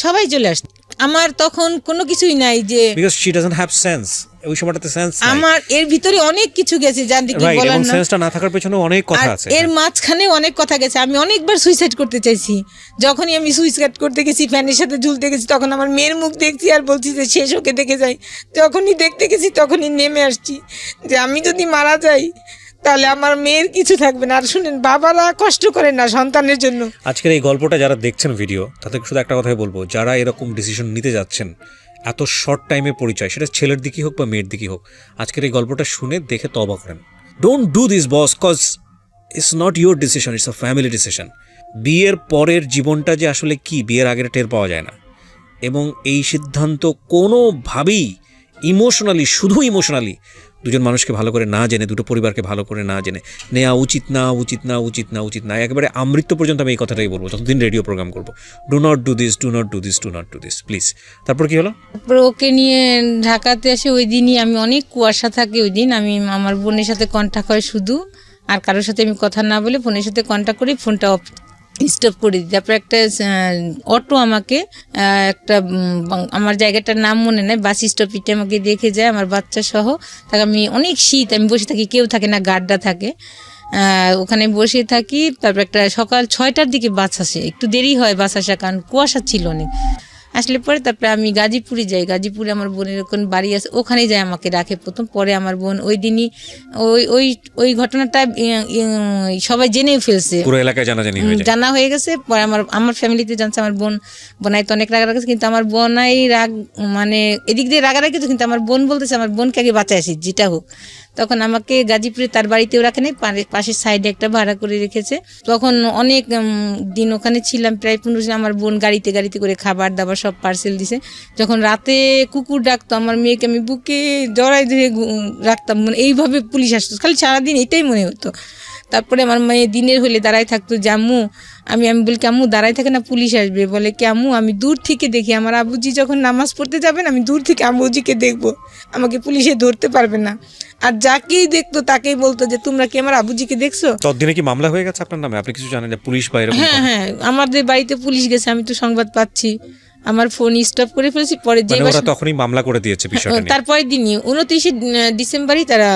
সবাই চলে আসছে, আমার তখন কোনো কিছুই নাই, যে because she doesn't have sense, ওই সময়টাতে সেন্স নাই, আমার এর ভিতরে অনেক কিছু গেছে, জানতে কি বলার না, সেন্সটা না থাকার পেছনে অনেক কথা আছে, এর মাঝখানে অনেক কথা গেছে। আমি অনেকবার সুইসাইড করতে চাইছি, যখনই আমি সুইসাইড করতে গেছি, ফ্যানের সাথে ঝুলতে গেছি, তখন আমার মেয়ের মুখ দেখছি আর বলছি যে শেষ ওকে দেখে যাই, যখনই দেখতে গেছি তখনই নেমে আসছি যে আমি যদি মারা যাই তাহলে আমার মেয়ের কিছু থাকবে না। আর শুনেন, বাবারা কষ্ট করেন না সন্তানের জন্য। আজকের এই গল্পটা যারা দেখছেন ভিডিও, তাদের শুধু একটা কথাই বলবো, যারা এরকম ডিসিশন নিতে যাচ্ছেন, এত শর্ট টাইমে পরিচয়, সেটা ছেলের দিকেই হোক বা মেয়ের দিকেই হোক, আজকের এই গল্পটা শুনে দেখে তওবা করেন। Don't do this boss, cause it's not your decision, it's a family decision. বিয়ের পরের জীবনটা যে আসলে কি বিয়ের আগের টের পাওয়া যায় না, এবং এই সিদ্ধান্ত কোনোভাবেই ইমোশনালি, শুধু ইমোশনালি দুজন মানুষকে ভালো করে না জেনে, দুটো পরিবারকে ভালো করে না জেনে নেওয়া উচিত না, উচিত না, উচিত না, উচিত না। একেবারে আমৃত্যু পর্যন্ত আমি এই কথাটাই বলবো যতদিন রেডিও প্রোগ্রাম করবো। Do not do this, do not do this, do not do this, please. তারপর কি হলো? তারপরে ওকে নিয়ে ঢাকাতে আসে, ওই দিনই আমি অনেক কুয়াশা থাকে ওই দিন, আমি আমার বোনের সাথে কন্ট্যাক্ট হয় শুধু, আর কারোর সাথে আমি কথা না বলে ফোনের সাথে কন্ট্যাক্ট করি, ফোনটা অফ স্টপ করে দিই। তারপর একটা অটো আমাকে একটা আমার জায়গাটার নাম মনে নেই, বাস স্টপিটে আমাকে দেখে যায় আমার বাচ্চা সহ। তাকে আমি অনেক শীত, আমি বসে থাকি, কেউ থাকে না, গার্ডরা থাকে, ওখানে বসে থাকি। তারপর একটা সকাল 6টার দিকে বাস আসে, একটু দেরি হয় বাস আসা, কারণ কুয়াশা ছিল অনেক। আসলে পরে তারপরে আমি গাজীপুরে যাই, গাজীপুরে আমার বোনের ওখানে বাড়ি আছে, ওখানে যাই আমাকে রাখে প্রথম। পরে আমার বোন ওই দিনই ওই ওই ওই ঘটনাটা সবাই জেনেও ফেলছে, পুরো এলাকায় জানাজানি হয়ে যায়। জানা হয়ে গেছে। পরে আমার ফ্যামিলিতে জানছে, আমার বোনাই তো অনেক রাগারাগি, কিন্তু আমার বোনাই রাগ মানে এদিক দিয়ে রাগারাগি তো, কিন্তু আমার বোন বলতেছে আমার বোনকে আগে বাঁচায় আসি যেটা হোক। তখন আমাকে গাজীপুরে তার বাড়িতেও রাখে নাই, পাশের সাইডে একটা ভাড়া করে রেখেছে। তখন অনেক দিন ওখানে ছিলাম, প্রায় 15 দিন। আমার বোন গাড়িতে করে খাবার দাবার সব পার্সেল দিছে। যখন রাতে কুকুর ডাকতো, আমার মেয়েকে আমি বুকে জড়াই ধরে রাখতাম, মানে এইভাবে পুলিশ আসতো, খালি সারাদিন এটাই মনে হতো। তারপরে আমার মেয়ে দিনের হলে দাঁড়ায় থাকতো, যে আম্মু, আমি বলি আম্মু দাঁড়ায় থাকে না, পুলিশ আসবে। বলে কি আম্মু, আমি দূর থেকে দেখি, আমার আবুজি যখন নামাজ পড়তে যাবেন আমি দূর থেকে আবুজিকে দেখবো, আমাকে পুলিশে ধরতে পারবে না। আর যাকেই দেখতো তাকেই বলতো যে তোমরা কি আমার আবুজিকে দেখছো? ততদিনে কি মামলা হয়ে গেছে আপনার নামে? আপনি কিছু জানেন যে পুলিশ বা এরকম? হ্যাঁ, আমাদের বাড়িতে পুলিশ গেছে, আমি তো সংবাদ পাচ্ছি, আমার ফোন স্টপ করে ফেলেছি। পরে যে মানে ওরা তখনই মামলা করে দিয়েছে বিষয়টা নিয়ে? তারপরের দিনই 29 ডিসেম্বরই তারা